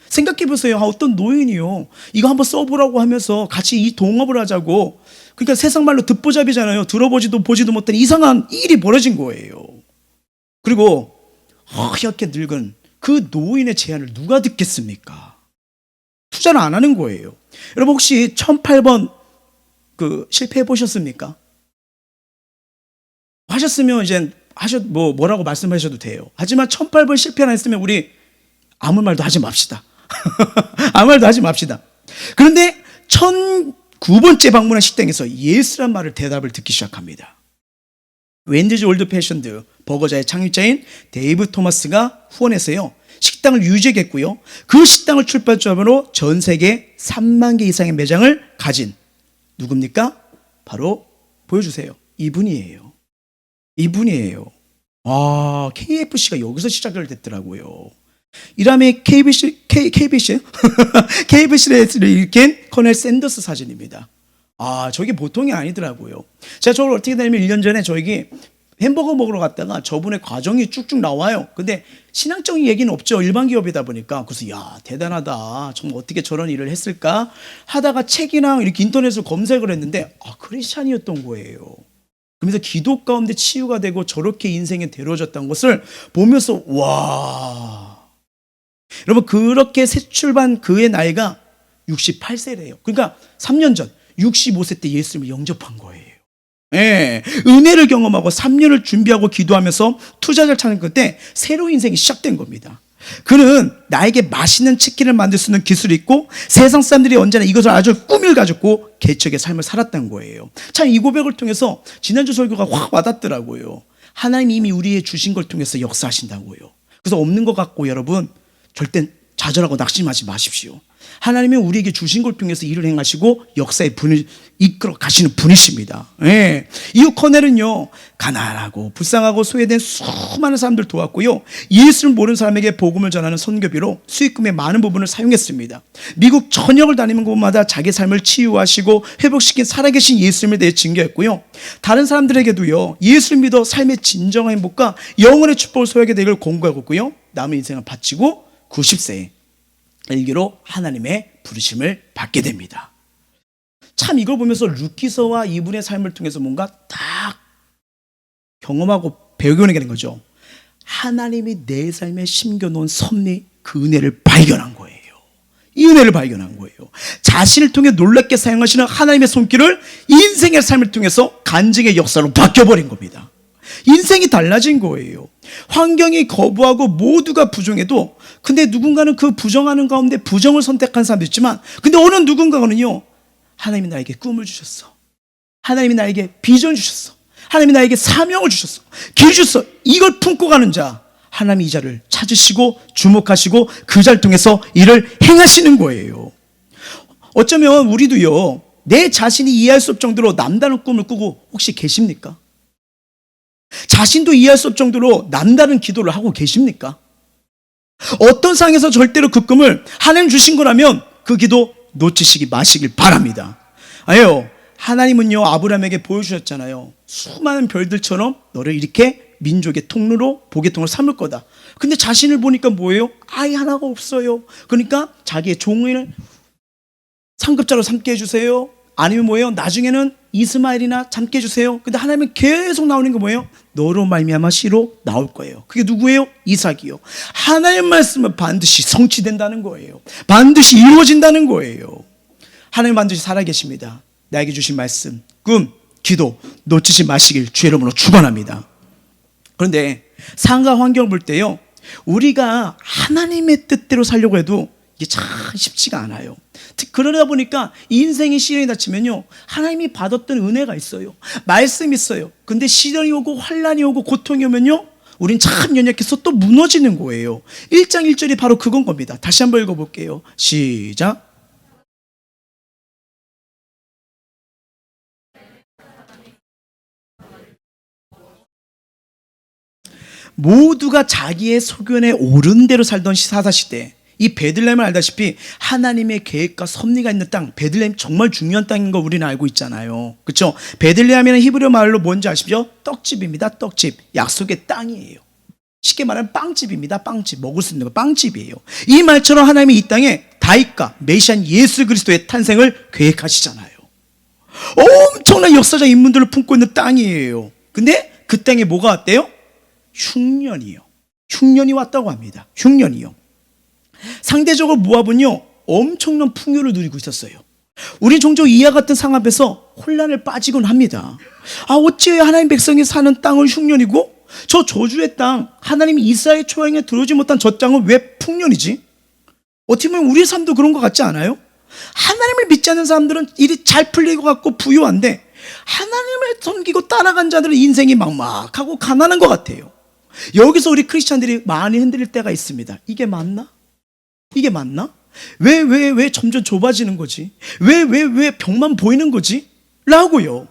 생각해보세요. 어떤 노인이요, 이거 한번 써보라고 하면서 같이 이 동업을 하자고, 그러니까 세상 말로 듣보잡이잖아요. 들어보지도 보지도 못한 이상한 일이 벌어진 거예요. 그리고 허옇게 늙은 그 노인의 제안을 누가 듣겠습니까? 투자를 안 하는 거예요. 여러분 혹시 1008번 실패해 보셨습니까? 하셨으면 이제 뭐라고 말씀하셔도 돼요. 하지만 1008번 실패 안 했으면 우리 아무 말도 하지 맙시다. 아무 말도 하지 맙시다. 그런데 1009번째 방문한 식당에서 예스란 말을 대답을 듣기 시작합니다. 웬디즈 올드 패션드 버거자의 창립자인 데이브 토마스가 후원해서요, 식당을 유지했고요, 그 식당을 출발점으로 전 세계 3만 개 이상의 매장을 가진 누굽니까? 바로 보여주세요. 이분이에요. KFC가 여기서 시작을 됐더라고요. 이람의 KBC를 일으킨 커넬 샌더스 사진입니다. 저게 보통이 아니더라고요. 제가 저걸 어떻게 되냐면 1년 전에 저에게 햄버거 먹으러 갔다가 저분의 과정이 쭉쭉 나와요. 근데 신앙적인 얘기는 없죠. 일반 기업이다 보니까. 그래서 야, 대단하다. 정말 어떻게 저런 일을 했을까 하다가 책이나 이렇게 인터넷으로 검색을 했는데 크리스찬이었던 거예요. 그러면서 기도 가운데 치유가 되고 저렇게 인생에 데려졌다는 것을 보면서 와. 여러분 그렇게 새 출발 그의 나이가 68세래요. 그러니까 3년 전 65세 때 예수님을 영접한 거예요. 예, 은혜를 경험하고 3년을 준비하고 기도하면서 투자자를 찾는 그때 새로운 인생이 시작된 겁니다. 그는 나에게 맛있는 치킨을 만들 수 있는 기술이 있고 세상 사람들이 언제나 이것을 아주 꿈을 가졌고 개척의 삶을 살았다는 거예요. 참 이 고백을 통해서 지난주 설교가 확 와닿더라고요. 하나님이 이미 우리의 주신 걸 통해서 역사하신다고요. 그래서 없는 것 같고 여러분 절대 좌절하고 낙심하지 마십시오. 하나님은 우리에게 주신 걸 통해서 일을 행하시고 역사의 분을 이끌어 가시는 분이십니다. 예. 이후 커넬은요, 가난하고 불쌍하고 소외된 수많은 사람들 도왔고요, 예수를 모르는 사람에게 복음을 전하는 선교비로 수익금의 많은 부분을 사용했습니다. 미국 전역을 다니는 곳마다 자기 삶을 치유하시고 회복시킨 살아계신 예수님에 대해 증거했고요, 다른 사람들에게도요, 예수를 믿어 삶의 진정한 행복과 영원의 축복을 소유하게 되기를 공부하고 있고요, 남은 인생을 바치고 90세에 일기로 하나님의 부르심을 받게 됩니다. 참 이걸 보면서 루키서와 이분의 삶을 통해서 뭔가 딱 경험하고 배우게 되는 거죠. 하나님이 내 삶에 심겨놓은 섭리, 그 은혜를 발견한 거예요. 이 은혜를 발견한 거예요. 자신을 통해 놀랍게 사용하시는 하나님의 손길을 인생의 삶을 통해서 간증의 역사로 바뀌어버린 겁니다. 인생이 달라진 거예요. 환경이 거부하고 모두가 부정해도 근데 누군가는 그 부정하는 가운데 부정을 선택한 사람도 있지만 근데 어느 누군가는요, 하나님이 나에게 꿈을 주셨어. 하나님이 나에게 비전 주셨어. 하나님이 나에게 사명을 주셨어. 길 주셨어. 이걸 품고 가는 자, 하나님이 이 자를 찾으시고 주목하시고 그 자를 통해서 일을 행하시는 거예요. 어쩌면 우리도요, 내 자신이 이해할 수 없을 정도로 남다른 꿈을 꾸고 혹시 계십니까? 자신도 이해할 수 없을 정도로 남다른 기도를 하고 계십니까? 어떤 상황에서 절대로 그 꿈을 하나님 주신 거라면 그 기도 놓치시기 마시길 바랍니다. 아예요. 하나님은요 아브라함에게 보여주셨잖아요. 수많은 별들처럼 너를 이렇게 민족의 통로로 보게통으로 삼을 거다. 근데 자신을 보니까 뭐예요? 아이 하나가 없어요. 그러니까 자기의 종을 상급자로 삼게 해주세요. 아니면 뭐예요? 나중에는 이스마엘이나 삼게 해주세요. 근데 하나님은 계속 나오는 게 뭐예요? 너로 말미암아 씨로 나올 거예요. 그게 누구예요? 이삭이요. 하나님 말씀은 반드시 성취된다는 거예요. 반드시 이루어진다는 거예요. 하나님 반드시 살아계십니다. 나에게 주신 말씀, 꿈, 기도 놓치지 마시길 주의 이름으로 축원합니다. 그런데 상황과 환경을 볼 때요, 우리가 하나님의 뜻대로 살려고 해도 이게 참 쉽지가 않아요. 그러다 보니까 인생의 시련이 닥치면요, 하나님이 받았던 은혜가 있어요. 말씀이 있어요. 근데 시련이 오고 환란이 오고 고통이 오면요, 우린 참 연약해서 또 무너지는 거예요. 1장 1절이 바로 그건 겁니다. 다시 한번 읽어볼게요. 시작. 모두가 자기의 소견에 옳은 대로 살던 사사시대, 이 베들레헴을 알다시피 하나님의 계획과 섭리가 있는 땅, 베들레헴 정말 중요한 땅인 거 우리는 알고 있잖아요. 그렇죠? 베들레헴이라는 히브리 말로 뭔지 아시죠? 떡집입니다. 떡집. 약속의 땅이에요. 쉽게 말하면 빵집입니다. 빵집. 먹을 수 있는 거 빵집이에요. 이 말처럼 하나님이 이 땅에 다윗과 메시안 예수 그리스도의 탄생을 계획하시잖아요. 엄청난 역사적 인물들을 품고 있는 땅이에요. 근데 그 땅에 뭐가 왔대요? 흉년이요. 흉년이 왔다고 합니다. 흉년이요. 상대적으로 모압은요 엄청난 풍요를 누리고 있었어요. 우리 종종 이와 같은 상황 앞에서 혼란을 빠지곤 합니다. 어찌해야 하나님 백성이 사는 땅은 흉년이고 저 저주의 땅, 하나님이 이스라엘 초행에 들어오지 못한 저 땅은 왜 풍년이지? 어떻게 보면 우리의 삶도 그런 것 같지 않아요? 하나님을 믿지 않는 사람들은 일이 잘 풀릴 것 같고 부유한데, 하나님을 섬기고 따라간 자들은 인생이 막막하고 가난한 것 같아요. 여기서 우리 크리스찬들이 많이 흔들릴 때가 있습니다. 이게 맞나? 이게 맞나? 왜 점점 좁아지는 거지? 왜 벽만 보이는 거지? 라고요.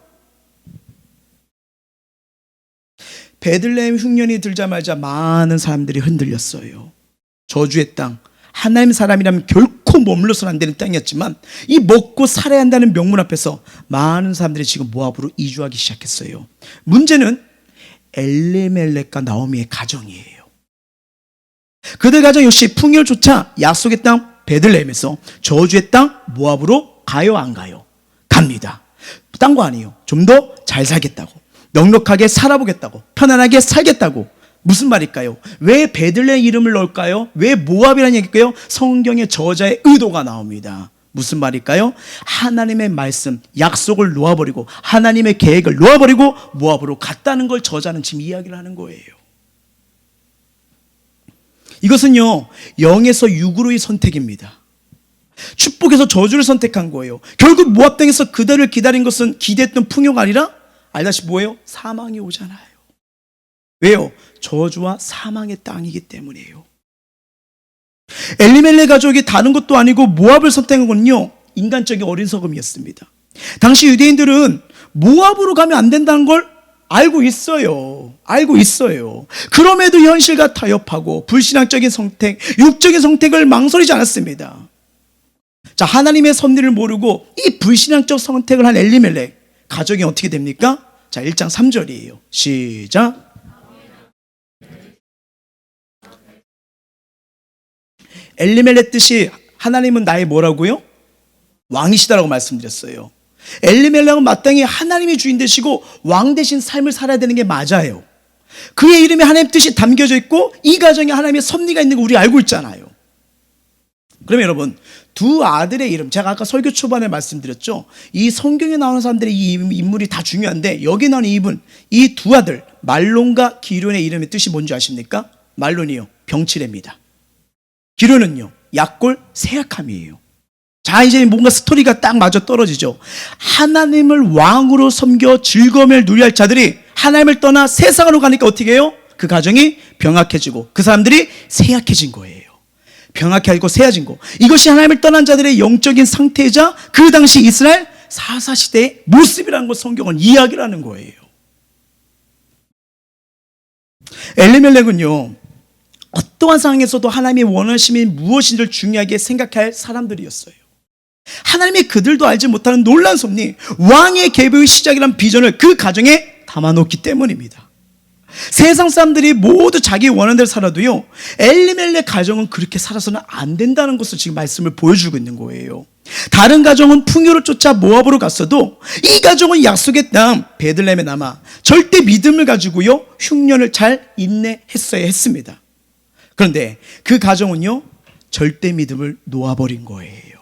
베들레헴 흉년이 들자마자 많은 사람들이 흔들렸어요. 저주의 땅, 하나님 사람이라면 결코 머물러서는 안 되는 땅이었지만 이 먹고 살아야 한다는 명문 앞에서 많은 사람들이 지금 모압으로 이주하기 시작했어요. 문제는 엘리멜렉과 나오미의 가정이에요. 그들 가정 역시 풍요조차 약속의 땅 베들레헴에서 저주의 땅 모압으로 가요, 안 가요? 갑니다. 딴 거 아니에요. 좀 더 잘 살겠다고, 넉넉하게 살아보겠다고, 편안하게 살겠다고. 무슨 말일까요? 왜 베들레헴 이름을 넣을까요? 왜 모압이라는 얘기일까요? 성경의 저자의 의도가 나옵니다. 무슨 말일까요? 하나님의 말씀, 약속을 놓아버리고 하나님의 계획을 놓아버리고 모압으로 갔다는 걸 저자는 지금 이야기를 하는 거예요. 이것은요, 영에서 육으로의 선택입니다. 축복에서 저주를 선택한 거예요. 결국 모압 땅에서 그들을 기다린 것은 기대했던 풍요가 아니라 알다시피 뭐예요? 사망이 오잖아요. 왜요? 저주와 사망의 땅이기 때문이에요. 엘리멜렉 가족이 다른 것도 아니고 모압을 선택한 건요, 인간적인 어리석음이었습니다. 당시 유대인들은 모압으로 가면 안 된다는 걸 알고 있어요. 알고 있어요. 그럼에도 현실과 타협하고 불신앙적인 선택, 육적인 선택을 망설이지 않았습니다. 자, 하나님의 섭리를 모르고 이 불신앙적 선택을 한 엘리멜렉 가족이 어떻게 됩니까? 자, 1장 3절이에요. 시작. 엘리멜렉 뜻이 하나님은 나의 뭐라고요? 왕이시다라고 말씀드렸어요. 엘리멜렉은 마땅히 하나님이 주인 되시고 왕 대신 삶을 살아야 되는 게 맞아요. 그의 이름에 하나님의 뜻이 담겨져 있고 이 가정에 하나님의 섭리가 있는 거 우리 알고 있잖아요. 그러면 여러분, 두 아들의 이름, 제가 아까 설교 초반에 말씀드렸죠. 이 성경에 나오는 사람들의 이 인물이 다 중요한데 여기 나오는 이분, 이 두 아들 말론과 기련의 이름의 뜻이 뭔지 아십니까? 말론이요, 병치레입니다. 기련은요, 약골, 세약함이에요. 자, 이제 뭔가 스토리가 딱 맞아 떨어지죠. 하나님을 왕으로 섬겨 즐거움을 누려야 할 자들이 하나님을 떠나 세상으로 가니까 어떻게 해요? 그 가정이 병약해지고 그 사람들이 세약해진 거예요. 병약해지고 세약해진 거. 이것이 하나님을 떠난 자들의 영적인 상태이자 그 당시 이스라엘 사사시대의 모습이라는 것, 성경은 이야기를 하는 거예요. 엘리멜렉은요, 어떠한 상황에서도 하나님의 원하심이 무엇인지를 중요하게 생각할 사람들이었어요. 하나님이 그들도 알지 못하는 놀라운 섭리, 왕의 계보의 시작이란 비전을 그 가정에 담아놓기 때문입니다. 세상 사람들이 모두 자기 원하는 대로 살아도요, 엘리멜렉 가정은 그렇게 살아서는 안 된다는 것을 지금 말씀을 보여주고 있는 거예요. 다른 가정은 풍요를 쫓아 모압으로 갔어도 이 가정은 약속의 땅 베들레헴에 남아 절대 믿음을 가지고요, 흉년을 잘 인내했어야 했습니다. 그런데 그 가정은요, 절대 믿음을 놓아버린 거예요.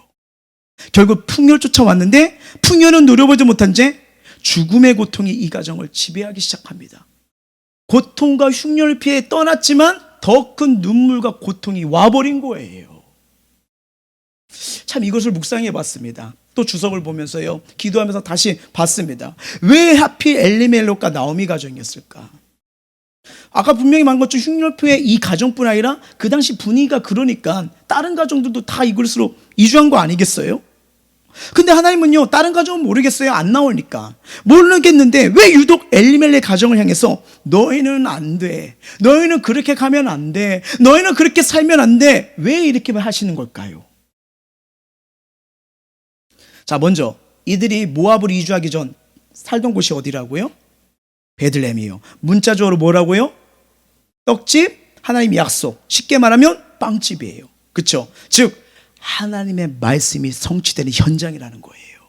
결국 풍요를 쫓아왔는데 풍요는 누려보지 못한 채 죽음의 고통이 이 가정을 지배하기 시작합니다. 고통과 흉년을 피해 떠났지만 더 큰 눈물과 고통이 와버린 거예요. 참 이것을 묵상해 봤습니다. 또 주석을 보면서요, 기도하면서 다시 봤습니다. 왜 하필 엘리멜렉과 나오미 가정이었을까? 아까 분명히 말한 것처럼 흉년을 피해 이 가정뿐 아니라 그 당시 분위기가 그러니까 다른 가정들도 다 이곳으로 이주한 거 아니겠어요? 근데 하나님은요, 다른 가정은 모르겠어요. 안 나오니까. 모르겠는데 왜 유독 엘리멜렉 가정을 향해서 너희는 안 돼, 너희는 그렇게 가면 안 돼, 너희는 그렇게 살면 안 돼, 왜 이렇게 하시는 걸까요? 자, 먼저 이들이 모압으로 이주하기 전 살던 곳이 어디라고요? 베들레헴이에요. 문자적으로 뭐라고요? 떡집, 하나님의 약속, 쉽게 말하면 빵집이에요. 그렇죠? 즉 하나님의 말씀이 성취되는 현장이라는 거예요.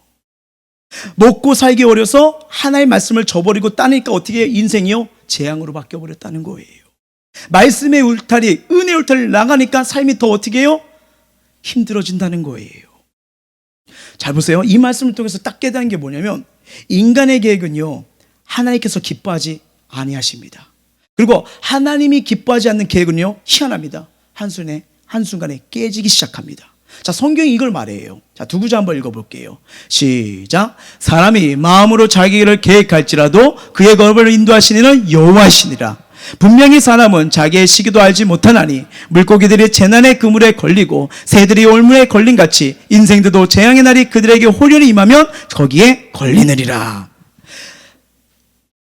먹고 살기 어려서 하나님의 말씀을 저버리고 따니까 어떻게 인생이요? 재앙으로 바뀌어버렸다는 거예요. 말씀의 울타리, 은혜의 울타리를 나가니까 삶이 더 어떻게 해요? 힘들어진다는 거예요. 잘 보세요. 이 말씀을 통해서 딱 깨닫는 게 뭐냐면 인간의 계획은요, 하나님께서 기뻐하지 아니하십니다. 그리고 하나님이 기뻐하지 않는 계획은요, 희한합니다. 한순간에 깨지기 시작합니다. 자, 성경이 이걸 말해요. 자, 두 구절 한번 읽어볼게요. 시작. 사람이 마음으로 자기 일을 계획할지라도 그의 걸음을 인도하시는 이는 여호와시니라. 분명히 사람은 자기의 시기도 알지 못하나니 물고기들이 재난의 그물에 걸리고 새들이 올무에 걸린 같이 인생들도 재앙의 날이 그들에게 홀연히 임하면 거기에 걸리느리라.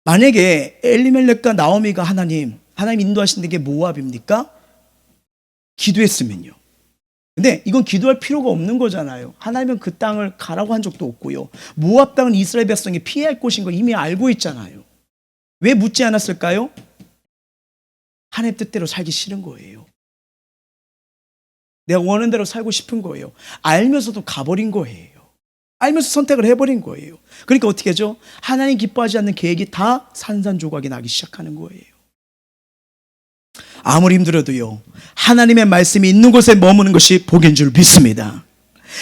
만약에 엘리멜렉과 나오미가 하나님 인도하시는 게 모압입니까? 기도했으면요. 근데 이건 기도할 필요가 없는 거잖아요. 하나님은 그 땅을 가라고 한 적도 없고요. 모압 땅은 이스라엘 백성이 피해야 할 곳인 거 이미 알고 있잖아요. 왜 묻지 않았을까요? 하나님 뜻대로 살기 싫은 거예요. 내가 원하는 대로 살고 싶은 거예요. 알면서도 가버린 거예요. 알면서 선택을 해버린 거예요. 그러니까 어떻게 하죠? 하나님 기뻐하지 않는 계획이 다 산산조각이 나기 시작하는 거예요. 아무리 힘들어도요, 하나님의 말씀이 있는 곳에 머무는 것이 복인 줄 믿습니다.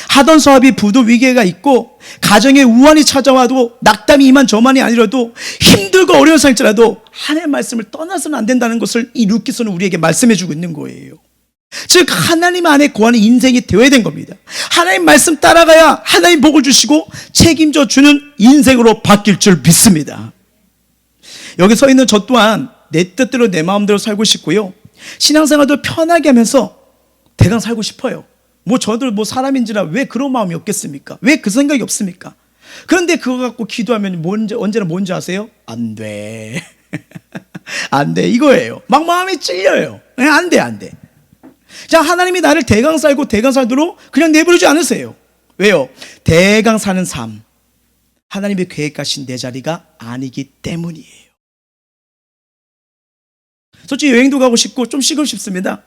하던 사업이 부도 위기가 있고 가정에 우환이 찾아와도 낙담이 이만저만이 아니라도 힘들고 어려운 상황일지라도 하나님의 말씀을 떠나서는 안 된다는 것을 이 루키서는 우리에게 말씀해 주고 있는 거예요. 즉 하나님 안에 거하는 인생이 되어야 된 겁니다. 하나님 말씀 따라가야 하나님 복을 주시고 책임져 주는 인생으로 바뀔 줄 믿습니다. 여기 서 있는 저 또한 내 뜻대로 내 마음대로 살고 싶고요, 신앙생활도 편하게 하면서 대강 살고 싶어요. 저도 사람인지라 왜 그런 마음이 없겠습니까? 왜 그 생각이 없습니까? 그런데 그거 갖고 기도하면 언제나 뭔지 아세요? 안 돼. 안 돼. 이거예요. 막 마음이 찔려요. 안 돼. 자, 하나님이 나를 대강 살도록 그냥 내버리지 않으세요. 왜요? 대강 사는 삶, 하나님의 계획하신 내 자리가 아니기 때문이에요. 솔직히 여행도 가고 싶고 좀 쉬고 싶습니다.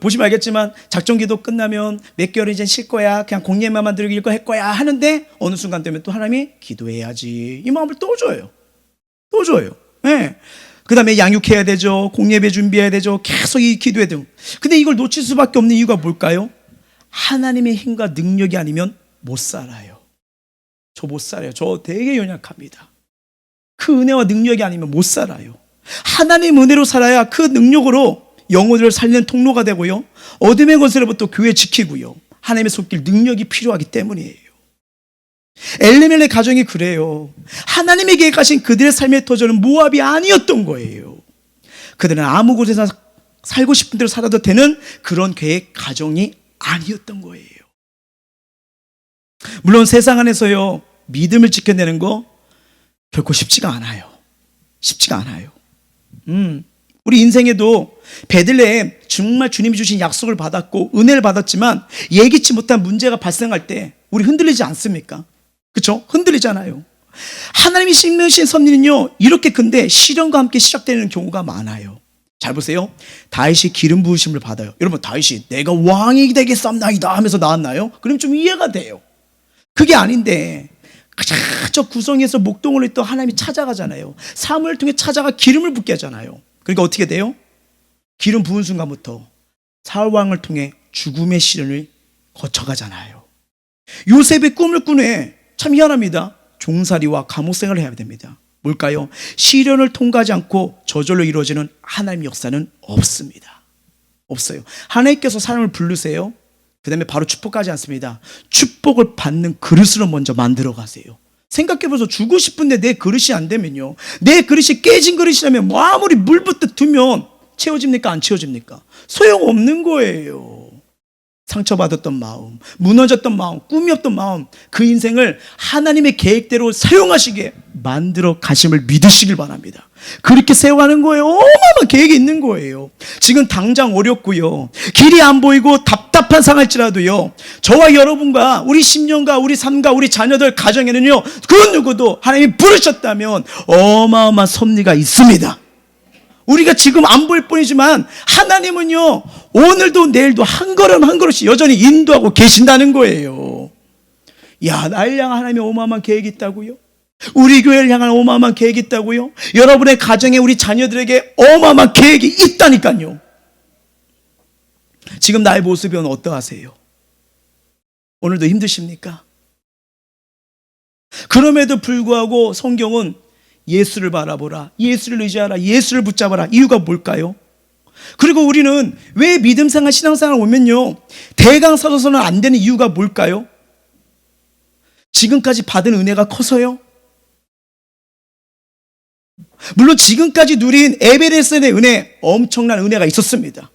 보시면 알겠지만 작전기도 끝나면 몇 개월 이제 쉴 거야, 그냥 공예만 만들고 이거 할 거야 하는데 어느 순간 되면 또 하나님이 기도해야지 이 마음을 또 줘요. 네. 그 다음에 양육해야 되죠, 공예배 준비해야 되죠, 계속 이 기도해야 되고. 근데 이걸 놓칠 수밖에 없는 이유가 뭘까요? 하나님의 힘과 능력이 아니면 못 살아요. 저 못 살아요. 저 되게 연약합니다. 그 은혜와 능력이 아니면 못 살아요. 하나님 은혜로 살아야 그 능력으로 영혼을 살리는 통로가 되고요, 어둠의 권세로부터 교회 지키고요, 하나님의 손길 능력이 필요하기 때문이에요. 엘리멜렉 가정이 그래요. 하나님이 계획하신 그들의 삶의 터전은 모압이 아니었던 거예요. 그들은 아무 곳에서 살고 싶은 대로 살아도 되는 그런 계획 가정이 아니었던 거예요. 물론 세상 안에서요, 믿음을 지켜내는 거 결코 쉽지가 않아요. 우리 인생에도 베들레헴 정말 주님이 주신 약속을 받았고 은혜를 받았지만 예기치 못한 문제가 발생할 때 우리 흔들리지 않습니까? 그렇죠? 흔들리잖아요. 하나님이 심으신 섭리는요 이렇게 큰데 시련과 함께 시작되는 경우가 많아요. 잘 보세요. 다윗이 기름 부으심을 받아요. 여러분, 다윗이 내가 왕이 되겠사옵나이다 하면서 나왔나요? 그럼 좀 이해가 돼요. 그게 아닌데 저 구성에서 목동을 했던 하나님이 찾아가잖아요. 사무엘을 통해 찾아가 기름을 붓게 하잖아요. 그러니까 어떻게 돼요? 기름 부은 순간부터 사울 왕을 통해 죽음의 시련을 거쳐가잖아요. 요셉의 꿈을 꾸네. 참 희한합니다. 종살이와 감옥 생활을 해야 됩니다. 뭘까요? 시련을 통과하지 않고 저절로 이루어지는 하나님의 역사는 없습니다. 없어요. 하나님께서 사람을 부르세요. 그 다음에 바로 축복하지 않습니다. 축복을 받는 그릇으로 먼저 만들어 가세요. 생각해보세요. 주고 싶은데 내 그릇이 안 되면요, 내 그릇이 깨진 그릇이라면 뭐 아무리 물 붓듯 두면 채워집니까? 안 채워집니까? 소용없는 거예요. 상처받았던 마음, 무너졌던 마음, 꿈이 없던 마음, 그 인생을 하나님의 계획대로 사용하시게 만들어 가심을 믿으시길 바랍니다. 그렇게 세워가는 거예요. 어마어마한 계획이 있는 거예요. 지금 당장 어렵고요, 길이 안 보이고 답답한 상할지라도요, 저와 여러분과 우리 10년과 우리 삶과 우리 자녀들 가정에는요, 그 누구도 하나님이 부르셨다면 어마어마한 섭리가 있습니다. 우리가 지금 안 보일 뿐이지만 하나님은요 오늘도 내일도 한 걸음 한 걸음씩 여전히 인도하고 계신다는 거예요. 야, 나를 향한 하나님의 어마어마한 계획이 있다고요? 우리 교회를 향한 어마어마한 계획이 있다고요? 여러분의 가정에 우리 자녀들에게 어마어마한 계획이 있다니까요. 지금 나의 모습은 어떠하세요? 오늘도 힘드십니까? 그럼에도 불구하고 성경은 예수를 바라보라, 예수를 의지하라, 예수를 붙잡아라. 이유가 뭘까요? 그리고 우리는 왜 믿음생활, 신앙생활 오면요 대강서서는 안 되는 이유가 뭘까요? 지금까지 받은 은혜가 커서요? 물론 지금까지 누린 에베레스트의 은혜, 엄청난 은혜가 있었습니다.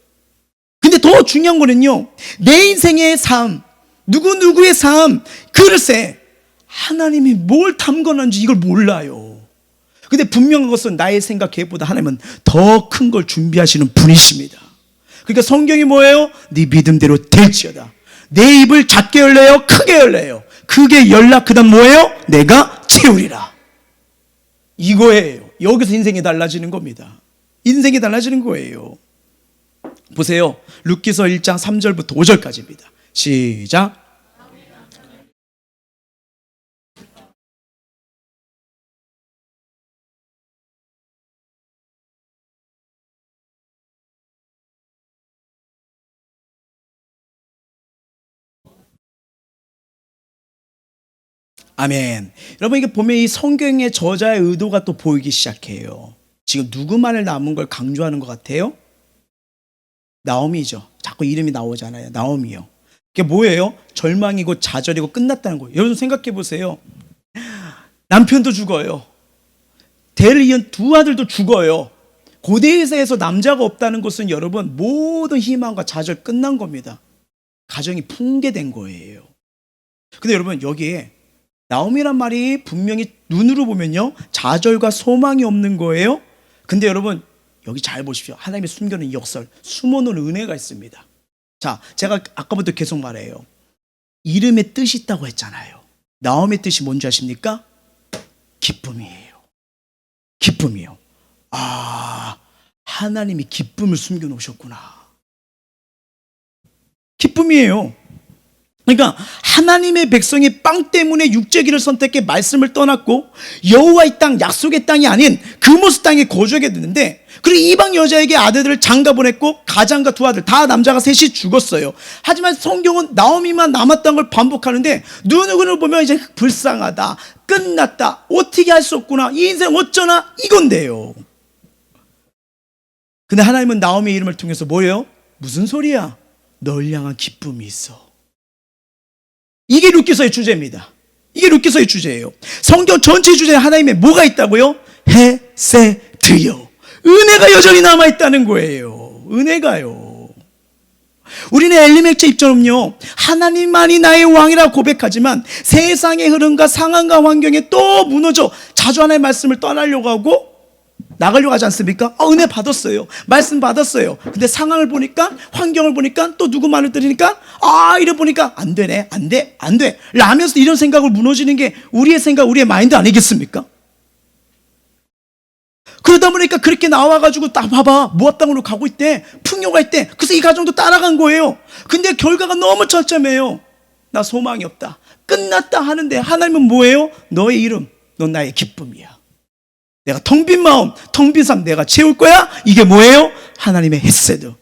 근데 더 중요한 거는요, 내 인생의 삶, 누구누구의 삶, 글쎄 하나님이 뭘 담궈놨는지 이걸 몰라요. 근데 분명한 것은 나의 생각 계획보다 하나님은 더 큰 걸 준비하시는 분이십니다. 그러니까 성경이 뭐예요? 네 믿음대로 될지어다. 내 입을 작게 열래요? 크게 열래요? 크게 열라. 그 다음 뭐예요? 내가 채우리라. 이거예요. 여기서 인생이 달라지는 겁니다. 인생이 달라지는 거예요. 보세요. 룻기서 1장 3절부터 5절까지입니다. 시작. 아멘. 여러분, 이게 보면 이 성경의 저자의 의도가 또 보이기 시작해요. 지금 누구만을 남은 걸 강조하는 것 같아요? 나오미죠. 자꾸 이름이 나오잖아요. 나오미요. 그게 뭐예요? 절망이고 좌절이고 끝났다는 거예요. 여러분 생각해 보세요. 남편도 죽어요. 대를 이은 두 아들도 죽어요. 고대에서 남자가 없다는 것은 여러분 모든 희망과 좌절 끝난 겁니다. 가정이 붕괴된 거예요. 근데 여러분 여기에 나오미란 말이 분명히 눈으로 보면요 좌절과 소망이 없는 거예요. 근데 여러분 여기 잘 보십시오. 하나님의 숨겨놓은 역설, 숨어놓은 은혜가 있습니다. 자, 제가 아까부터 계속 말해요. 이름에 뜻이 있다고 했잖아요. 나오미의 뜻이 뭔지 아십니까? 기쁨이에요. 기쁨이요. 아, 하나님이 기쁨을 숨겨놓으셨구나. 기쁨이에요. 그러니까 하나님의 백성이 빵 때문에 육제기를 선택해 말씀을 떠났고 여호와의 땅, 약속의 땅이 아닌 그모스 땅에 거주하게 됐는데, 그리고 이방 여자에게 아들들을 장가 보냈고 가장과 두 아들 다 남자가 셋이 죽었어요. 하지만 성경은 나오미만 남았다는 걸 반복하는데 누구를 보면 이제 불쌍하다, 끝났다, 어떻게 할 수 없구나, 이 인생 어쩌나 이건데요. 근데 하나님은 나오미의 이름을 통해서 뭐예요? 무슨 소리야? 널 향한 기쁨이 있어. 이게 룻기서의 주제입니다. 이게 룻기서의 주제예요. 성경 전체 주제에 하나님의 뭐가 있다고요? 헤세드요. 은혜가 여전히 남아있다는 거예요. 은혜가요. 우리는 엘리멜체 입장은요 하나님만이 나의 왕이라 고백하지만 세상의 흐름과 상황과 환경에 또 무너져 자주 하나님의 말씀을 떠나려고 하고 나가려고 하지 않습니까? 은혜 받았어요. 말씀 받았어요. 근데 상황을 보니까, 환경을 보니까, 또 누구 말을 들으니까, 이래 보니까 안 되네, 안 돼, 안 돼 라면서 이런 생각을 무너지는 게 우리의 생각, 우리의 마인드 아니겠습니까? 그러다 보니까 그렇게 나와가지고 딱 봐봐, 모압 땅으로 가고 있대, 풍요가 있대. 그래서 이 가정도 따라간 거예요. 근데 결과가 너무 처참해요. 나 소망이 없다, 끝났다 하는데 하나님은 뭐예요? 너의 이름, 넌 나의 기쁨이야. 내가 텅 빈 마음, 텅 빈 삶 내가 채울 거야. 이게 뭐예요? 하나님의 헤세드.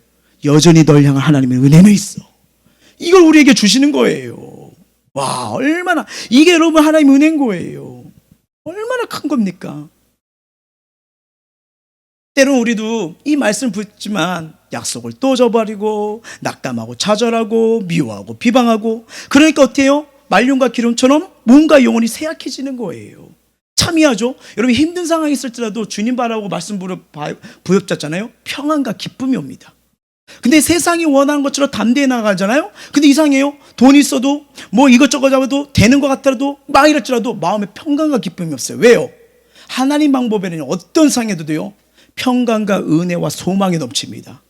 여전히 널 향한 하나님의 은혜는 있어. 이걸 우리에게 주시는 거예요. 와, 얼마나, 이게 여러분 하나님의 은혜인 거예요. 얼마나 큰 겁니까? 때론 우리도 이 말씀을 붙지만 약속을 또 저버리고 낙담하고 좌절하고 미워하고 비방하고, 그러니까 어때요? 말륜과 기름처럼 몸과 영혼이 쇠약해지는 거예요. 참이하죠. 여러분 힘든 상황이 있을지라도 주님 바라고 말씀 부엽잡잖아요. 평안과 기쁨이 옵니다. 근데 세상이 원하는 것처럼 담대히 나가잖아요. 근데 이상해요. 돈이 있어도 뭐 이것저것 잡아도 되는 것 같더라도 막 이럴지라도 마음에 평강과 기쁨이 없어요. 왜요? 하나님 방법에는 어떤 상황에도 돼요, 평강과 은혜와 소망이 넘칩니다.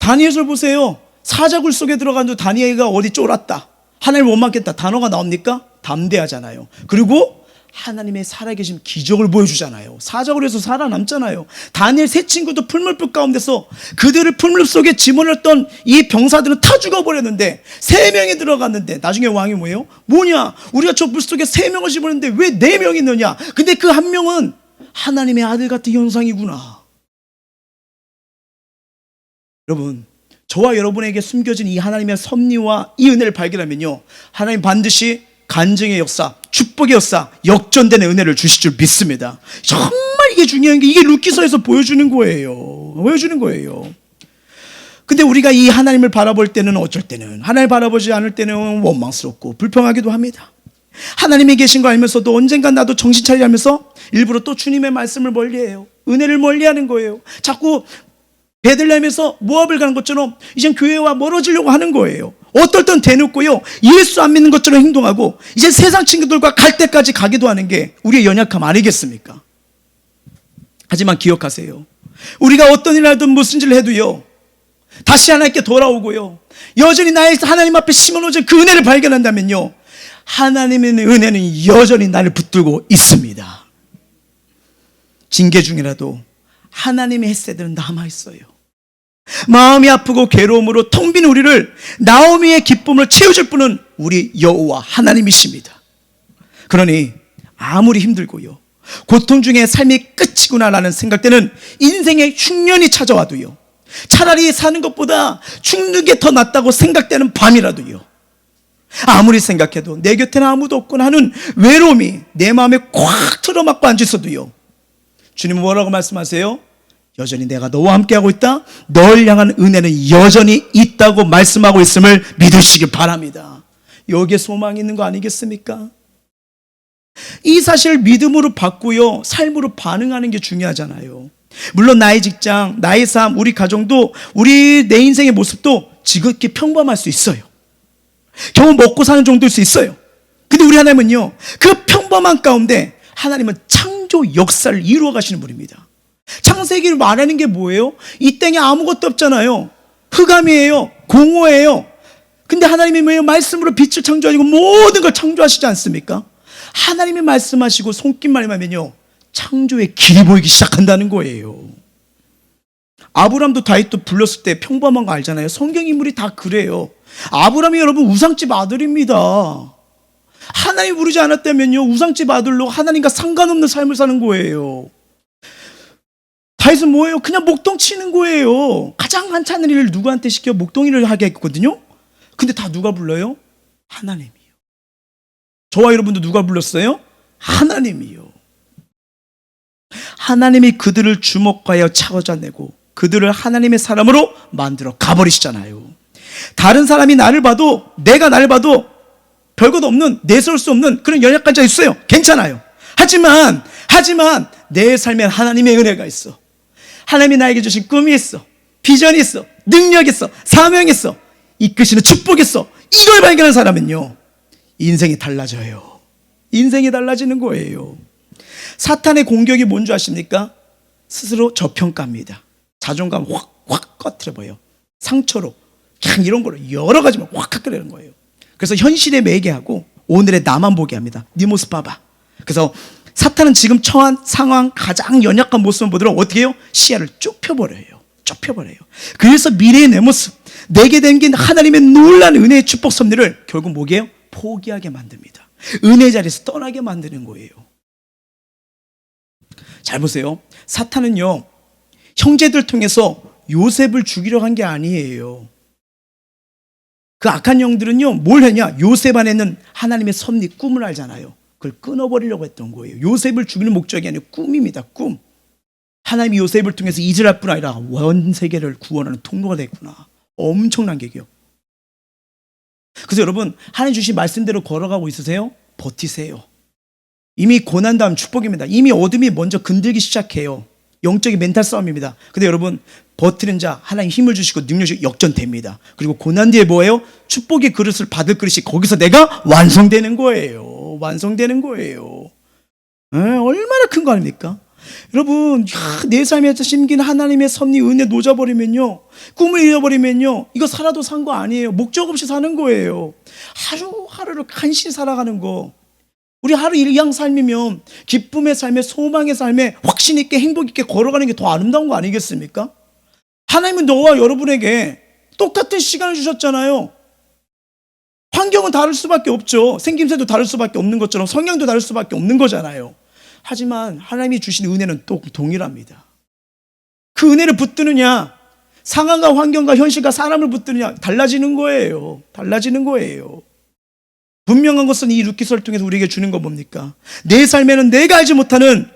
다니엘을 보세요. 사자굴 속에 들어간도 다니엘가 어디 쫄았다, 하나님 못 맡겠다 단어가 나옵니까? 담대하잖아요. 그리고 하나님의 살아계신 기적을 보여주잖아요. 사자굴에서 살아남잖아요. 다니엘 세 친구도 풀물불 가운데서 그들을 풀물 속에 집어넣었던 이 병사들은 다 죽어버렸는데 3명이 들어갔는데 나중에 왕이 뭐예요? 뭐냐, 우리가 저 물 속에 3명을 집어넣었는데 왜 4명이 있느냐. 근데 그 한 명은 하나님의 아들 같은 형상이구나. 여러분, 저와 여러분에게 숨겨진 이 하나님의 섭리와 이 은혜를 발견하면요, 하나님 반드시 간증의 역사, 축복의 역사, 역전되는 은혜를 주실 줄 믿습니다. 정말 이게 중요한 게, 이게 룻기서에서 보여주는 거예요. 보여주는 거예요. 근데 우리가 이 하나님을 바라볼 때는 어쩔 때는, 하나님을 바라보지 않을 때는 원망스럽고 불평하기도 합니다. 하나님이 계신 거 알면서도 언젠간 나도 정신 차리려 하면서 일부러 또 주님의 말씀을 멀리해요. 은혜를 멀리하는 거예요. 자꾸 베들레헴에서 모압을 가는 것처럼 이젠 교회와 멀어지려고 하는 거예요. 어떨 땐 대놓고요, 예수 안 믿는 것처럼 행동하고 이제 세상 친구들과 갈 때까지 가기도 하는 게 우리의 연약함 아니겠습니까? 하지만 기억하세요. 우리가 어떤 일을 하든 무슨 일을 해도요, 다시 하나님께 돌아오고요, 여전히 나의 하나님 앞에 심어놓은 그 은혜를 발견한다면요, 하나님의 은혜는 여전히 나를 붙들고 있습니다. 징계 중이라도 하나님의 햇새들은 남아있어요. 마음이 아프고 괴로움으로 텅 빈 우리를 나오미의 기쁨을 채워줄 분은 우리 여호와 하나님이십니다. 그러니 아무리 힘들고요, 고통 중에 삶이 끝이구나라는 생각되는 인생의 흉년이 찾아와도요, 차라리 사는 것보다 죽는 게 더 낫다고 생각되는 밤이라도요, 아무리 생각해도 내 곁에는 아무도 없구나 하는 외로움이 내 마음에 꽉 틀어막고 앉아있어도요, 주님은 뭐라고 말씀하세요? 여전히 내가 너와 함께하고 있다, 널 향한 은혜는 여전히 있다고 말씀하고 있음을 믿으시길 바랍니다. 여기에 소망이 있는 거 아니겠습니까? 이 사실을 믿음으로 받고요, 삶으로 반응하는 게 중요하잖아요. 물론 나의 직장, 나의 삶, 우리 가정도, 내 인생의 모습도 지극히 평범할 수 있어요. 겨우 먹고 사는 정도일 수 있어요. 근데 우리 하나님은요, 그 평범한 가운데 하나님은 창조 역사를 이루어 가시는 분입니다. 창세기를 말하는 게 뭐예요? 이 땅에 아무것도 없잖아요. 흑암이에요. 공허해요. 근데 하나님이 뭐예요? 말씀으로 빛을 창조하시고 모든 걸 창조하시지 않습니까? 하나님이 말씀하시고 손길만 하면요, 창조의 길이 보이기 시작한다는 거예요. 아브람도 다윗도 불렀을 때 평범한 거 알잖아요. 성경 인물이 다 그래요. 아브람이 여러분 우상집 아들입니다. 하나님 부르지 않았다면요, 우상집 아들로 하나님과 상관없는 삶을 사는 거예요. 다윗은 뭐예요? 그냥 목동 치는 거예요. 가장 많다는 일을 누구한테 시켜? 목동이를 하게 했거든요. 근데 다 누가 불러요? 하나님이요. 저와 여러분도 누가 불렀어요? 하나님이요. 하나님이 그들을 주목하여 찾아내고 그들을 하나님의 사람으로 만들어 가버리시잖아요. 다른 사람이 나를 봐도, 내가 나를 봐도 별것 없는, 내세울 수 없는 그런 연약한 자 있어요. 괜찮아요. 하지만 내 삶엔 하나님의 은혜가 있어. 하나님이 나에게 주신 꿈이 있어, 비전이 있어, 능력이 있어, 사명이 있어, 이끄시는 축복이 있어. 이걸 발견한 사람은요, 인생이 달라져요. 인생이 달라지는 거예요. 사탄의 공격이 뭔지 아십니까? 스스로 저평가합니다. 자존감 확 꺼트려버려요. 상처로 그냥 이런 걸로 여러 가지만 확 깎으려는 거예요. 그래서 현실에 매개하고 오늘의 나만 보게 합니다. 네 모습 봐봐. 그래서 사탄은 지금 처한 상황 가장 연약한 모습을 보도록 어떻게 해요? 시야를 좁혀버려요. 그래서 미래의 내 모습, 내게 담긴 하나님의 놀라운 은혜의 축복 섭리를 결국 뭐게요? 포기하게 만듭니다. 은혜 자리에서 떠나게 만드는 거예요. 잘 보세요. 사탄은요, 형제들 통해서 요셉을 죽이려고 한 게 아니에요. 그 악한 영들은요, 뭘 했냐? 요셉 안에는 하나님의 섭리, 꿈을 알잖아요. 그걸 끊어버리려고 했던 거예요. 요셉을 죽이는 목적이 아니라 꿈입니다. 꿈. 하나님이 요셉을 통해서 이스라엘 뿐 아니라 온 세계를 구원하는 통로가 됐구나. 엄청난 계기요. 그래서 여러분, 하나님 주신 말씀대로 걸어가고 있으세요? 버티세요. 이미 고난 다음 축복입니다. 이미 어둠이 먼저 건들기 시작해요. 영적인 멘탈 싸움입니다. 근데 여러분, 버티는 자 하나님 힘을 주시고 능력 주시고 역전됩니다. 그리고 고난 뒤에 뭐예요? 축복의 그릇을 받을 그릇이 거기서 내가 완성되는 거예요. 얼마나 큰 거 아닙니까? 여러분, 내 삶에 심긴 하나님의 섭리, 은혜 놓아버리면요, 꿈을 잃어버리면요, 이거 살아도 산 거 아니에요. 목적 없이 사는 거예요. 하루하루를 간신히 살아가는 거. 우리 하루 일양 삶이면 기쁨의 삶에, 소망의 삶에 확신 있게 행복 있게 걸어가는 게 더 아름다운 거 아니겠습니까? 하나님은 너와 여러분에게 똑같은 시간을 주셨잖아요. 환경은 다를 수밖에 없죠. 생김새도 다를 수밖에 없는 것처럼 성향도 다를 수밖에 없는 거잖아요. 하지만 하나님이 주신 은혜는 또 동일합니다. 그 은혜를 붙드느냐, 상황과 환경과 현실과 사람을 붙드느냐, 달라지는 거예요. 분명한 것은 이 루키서를 통해서 우리에게 주는 건 뭡니까? 내 삶에는 내가 알지 못하는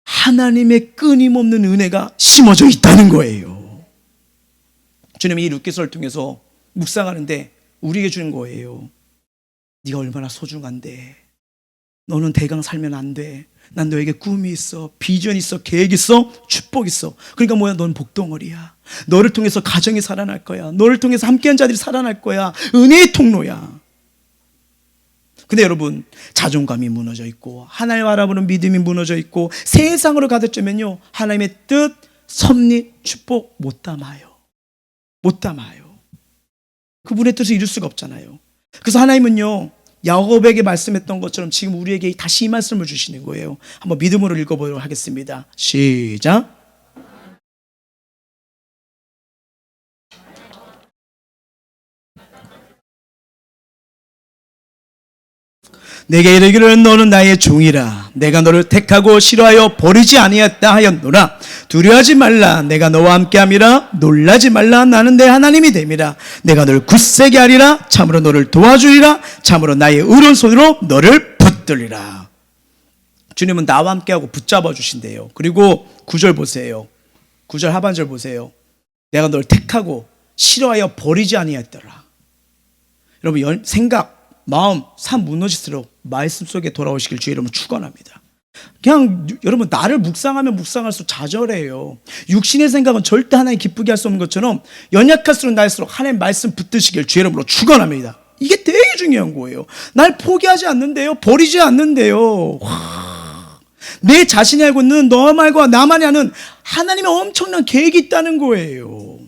하나님의 끊임없는 은혜가 심어져 있다는 거예요. 주님이 이 루키서를 통해서 묵상하는데 우리에게 주는 거예요. 네가 얼마나 소중한데, 너는 대강 살면 안 돼. 난 너에게 꿈이 있어, 비전 있어, 계획 있어, 축복 있어. 그러니까 뭐야? 넌 복덩어리야. 너를 통해서 가정이 살아날 거야. 너를 통해서 함께한 자들이 살아날 거야. 은혜의 통로야. 근데 여러분, 자존감이 무너져 있고 하나님 알아보는 믿음이 무너져 있고 세상으로 가득 차면요, 하나님의 뜻, 섭리, 축복 못 담아요. 그분의 뜻을 이룰 수가 없잖아요. 그래서 하나님은요, 야곱에게 말씀했던 것처럼 지금 우리에게 다시 이 말씀을 주시는 거예요. 한번 믿음으로 읽어보도록 하겠습니다. 시작. 내게 이르기를 너는 나의 종이라. 내가 너를 택하고 싫어하여 버리지 아니했다 하였노라. 두려워하지 말라. 내가 너와 함께함이라. 놀라지 말라. 나는 내 하나님이 됨이라. 내가 너를 굳세게 하리라. 참으로 너를 도와주리라. 참으로 나의 오른손으로 너를 붙들리라. 주님은 나와 함께하고 붙잡아 주신대요. 그리고 9절 보세요. 9절 하반절 보세요. 내가 너를 택하고 싫어하여 버리지 아니했더라. 여러분, 생각, 마음, 삶 무너질수록 말씀 속에 돌아오시길 주의 이름으로 축원합니다. 그냥 여러분, 나를 묵상하면 묵상할수록 좌절해요. 육신의 생각은 절대 하나님 기쁘게 할 수 없는 것처럼 연약할수록 날수록 하나님 말씀 붙드시길 주의 이름으로 축원합니다. 이게 되게 중요한 거예요. 날 포기하지 않는데요, 버리지 않는데요. 내 자신이 알고 있는 너 말고 나만이 아는 하나님의 엄청난 계획이 있다는 거예요.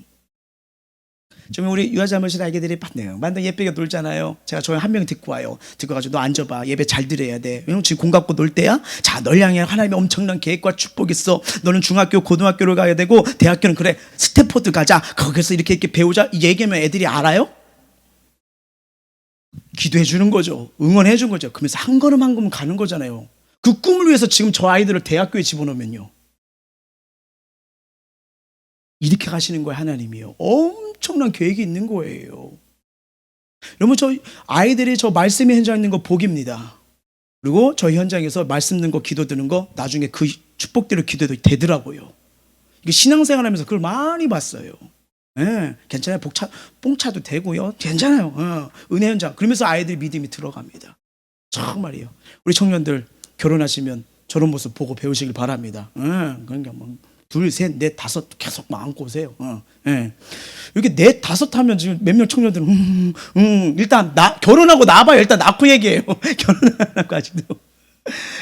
좀 우리 유아자매실 아기들이 만나 예쁘게 놀잖아요. 제가 조용 한 명 듣고 와요. 듣고 가지고 너 앉아봐. 예배 잘 드려야 돼. 왜냐면 지금 공 갖고 놀 때야. 자, 널 향해 하나님의 엄청난 계획과 축복이 있어. 너는 중학교, 고등학교를 가야 되고 대학교는 그래 스태포드 가자. 거기서 이렇게 배우자. 이 얘기하면 애들이 알아요? 기도해 주는 거죠. 응원해 주는 거죠. 그러면서 한 걸음 한 걸음 가는 거잖아요. 그 꿈을 위해서 지금 저 아이들을 대학교에 집어넣으면요, 이렇게 가시는 거예요. 하나님이요. 엄청난 계획이 있는 거예요. 여러분, 저 아이들이 저 말씀의 현장에 있는 거 복입니다. 그리고 저 현장에서 말씀 듣는 거, 기도 드는 거, 나중에 그 축복대로 기도도 되더라고요. 이게 신앙생활 하면서 그걸 많이 봤어요. 네, 괜찮아요. 뽕차도 되고요. 괜찮아요. 은혜 현장. 그러면서 아이들 믿음이 들어갑니다. 정말이에요. 우리 청년들 결혼하시면 저런 모습 보고 배우시길 바랍니다. 그러니까 뭐 둘, 셋, 넷, 다섯 계속 안고 오세요. 이렇게 넷, 다섯 하면 지금 몇 명 청년들은 일단 결혼하고 나봐요. 일단 낳고 얘기해요. 결혼하고 아직도.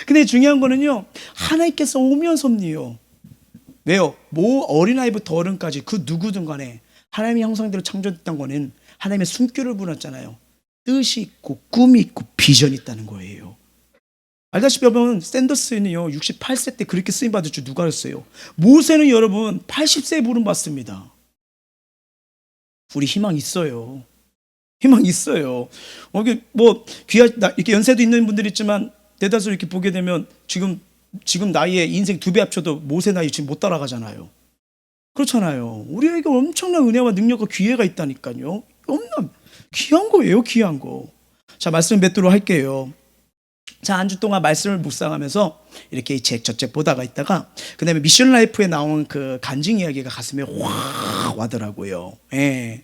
근데 중요한 거는요, 하나님께서 오면 섭리요. 왜요? 어린아이부터 어른까지 그 누구든 간에 하나님의 형상대로 창조됐다는 거는 하나님의 숨결을 불었잖아요. 뜻이 있고 꿈이 있고 비전이 있다는 거예요. 알다시피 여러분, 샌더스는요 68세 때 그렇게 쓰임받을 줄 누가 알았어요? 모세는 여러분 80세에 부름받습니다. 우리 희망 있어요. 희망 있어요. 이게 이렇게 연세도 있는 분들 있지만 대다수 이렇게 보게 되면 지금 나이에 인생 2배 합쳐도 모세 나이 지금 못 따라가잖아요. 그렇잖아요. 우리에게 엄청난 은혜와 능력과 기회가 있다니까요. 엄청 귀한 거예요, 귀한 거. 자, 말씀 맺도록 할게요. 자, 한 주 동안 말씀을 묵상하면서 이렇게 이 책 저책 보다가 있다가 그다음에 미션 라이프에 나온 그 간증 이야기가 가슴에 확 와더라고요. 예.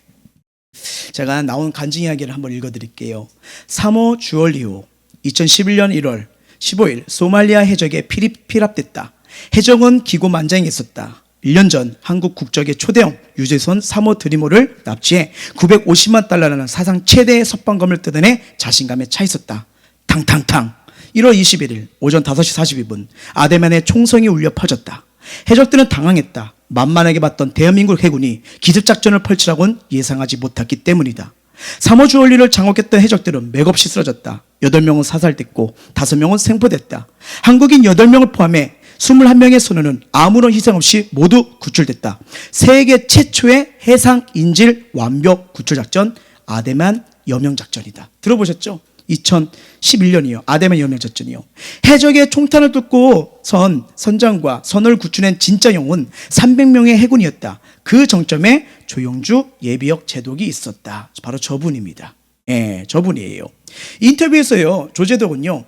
제가 나온 간증 이야기를 한번 읽어드릴게요. 사모 주얼리오 2011년 1월 15일 소말리아 해적에 피랍됐다. 해적은 기고만장했었다. 1년 전 한국 국적의 초대형 유재선 사모 드리모를 납치해 950만 달러라는 사상 최대의 석방금을 뜯어내 자신감에 차 있었다. 탕탕탕. 1월 21일 오전 5시 42분 아데만의 총성이 울려 퍼졌다. 해적들은 당황했다. 만만하게 봤던 대한민국 해군이 기습작전을 펼치라고는 예상하지 못했기 때문이다. 사모 주얼리를 장악했던 해적들은 맥없이 쓰러졌다. 8명은 사살됐고 5명은 생포됐다. 한국인 8명을 포함해 21명의 선원은 아무런 희생 없이 모두 구출됐다. 세계 최초의 해상 인질 완벽 구출작전 아데만 여명작전이다. 들어보셨죠? 2011년이요. 아데만 여명작전이요. 해적의 총탄을 뚫고 선장과 선을 구출한 진짜 영웅은 300명의 해군이었다. 그 정점에 조영주 예비역 제독이 있었다. 바로 저분입니다. 예, 저분이에요. 인터뷰에서요, 조제독은요,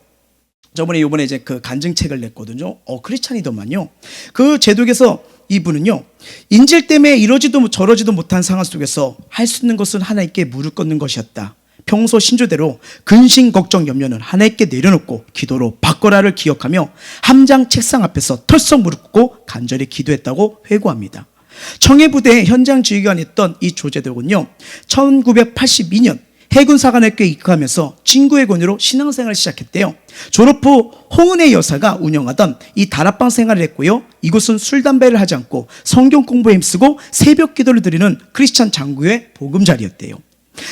저번에 이번에 이제 그 간증책을 냈거든요. 크리스찬이더만요. 그 제독에서 이분은요, 인질 때문에 이러지도 저러지도 못한 상황 속에서 할 수 있는 것은 하나님께 무릎 꿇는 것이었다. 평소 신조대로 근심 걱정 염려는 하나님께 내려놓고 기도로 바꿔라를 기억하며 함장 책상 앞에서 털썩 무릎 꿇고 간절히 기도했다고 회고합니다. 청해부대 현장 지휘관이었던 이 조제독은요, 1982년 해군사관학교에 입학하면서 진구해군으로 신앙생활을 시작했대요. 졸업 후 홍은혜 여사가 운영하던 이 다락방 생활을 했고요. 이곳은 술, 담배를 하지 않고 성경 공부에 힘쓰고 새벽 기도를 드리는 크리스찬 장구의 보금자리였대요.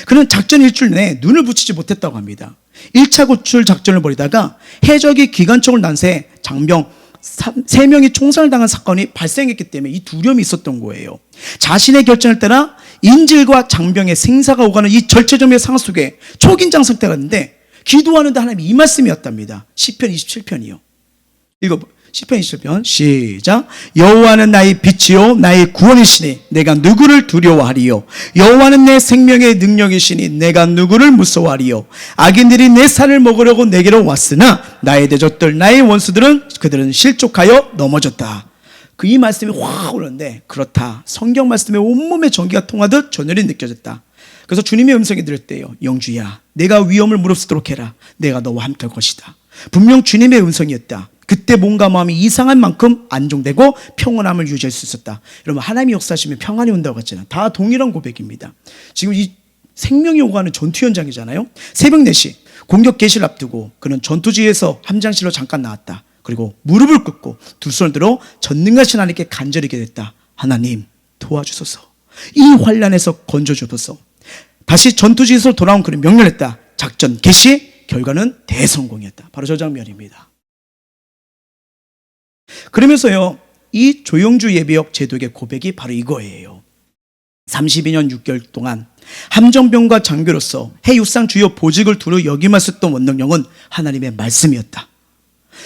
그는 작전 일주일 내에 눈을 붙이지 못했다고 합니다. 1차 구출 작전을 벌이다가 해적이 기관총을 난사해 장병 3명이 총살을 당한 사건이 발생했기 때문에 이 두려움이 있었던 거예요. 자신의 결정을 따라 인질과 장병의 생사가 오가는 이 절체절명의 상황 속에 초긴장 상태가 있는데 기도하는데 하나님이 이 말씀이었답니다. 시편 27편이요. 이거 시편 27편 시작. 여호와는 나의 빛이요 나의 구원이시니 내가 누구를 두려워하리요. 여호와는 내 생명의 능력이시니 내가 누구를 무서워하리요. 악인들이 내 살을 먹으려고 내게로 왔으나 나의 대적들 나의 원수들은 그들은 실족하여 넘어졌다. 그 이 말씀이 확 오는데 그렇다. 성경 말씀에 온몸에 전기가 통하듯 전율이 느껴졌다. 그래서 주님의 음성이 들었대요. 영주야, 내가 위험을 무릅쓰도록 해라. 내가 너와 함께 할 것이다. 분명 주님의 음성이었다. 그때 몸과 마음이 이상한 만큼 안정되고 평온함을 유지할 수 있었다. 여러분, 하나님이 역사하시면 평안이 온다고 했잖아요. 다 동일한 고백입니다. 지금 이 생명이 오가는 전투 현장이잖아요. 새벽 4시 공격 개시를 앞두고 그는 전투지에서 함장실로 잠깐 나왔다. 그리고 무릎을 꿇고 두 손을 들어 전능하신 하나님께 간절히 기도했다. 하나님 도와주소서. 이 환난에서 건져주소서. 다시 전투지에서 돌아온 그는 명령했다. 작전 개시. 결과는 대성공이었다. 바로 저 장면입니다. 그러면서요, 이 조영주 예비역 제독의 고백이 바로 이거예요. 32년 6개월 동안 함정병과 장교로서 해육상 주요 보직을 두루 역임하셨던 원능력은 하나님의 말씀이었다.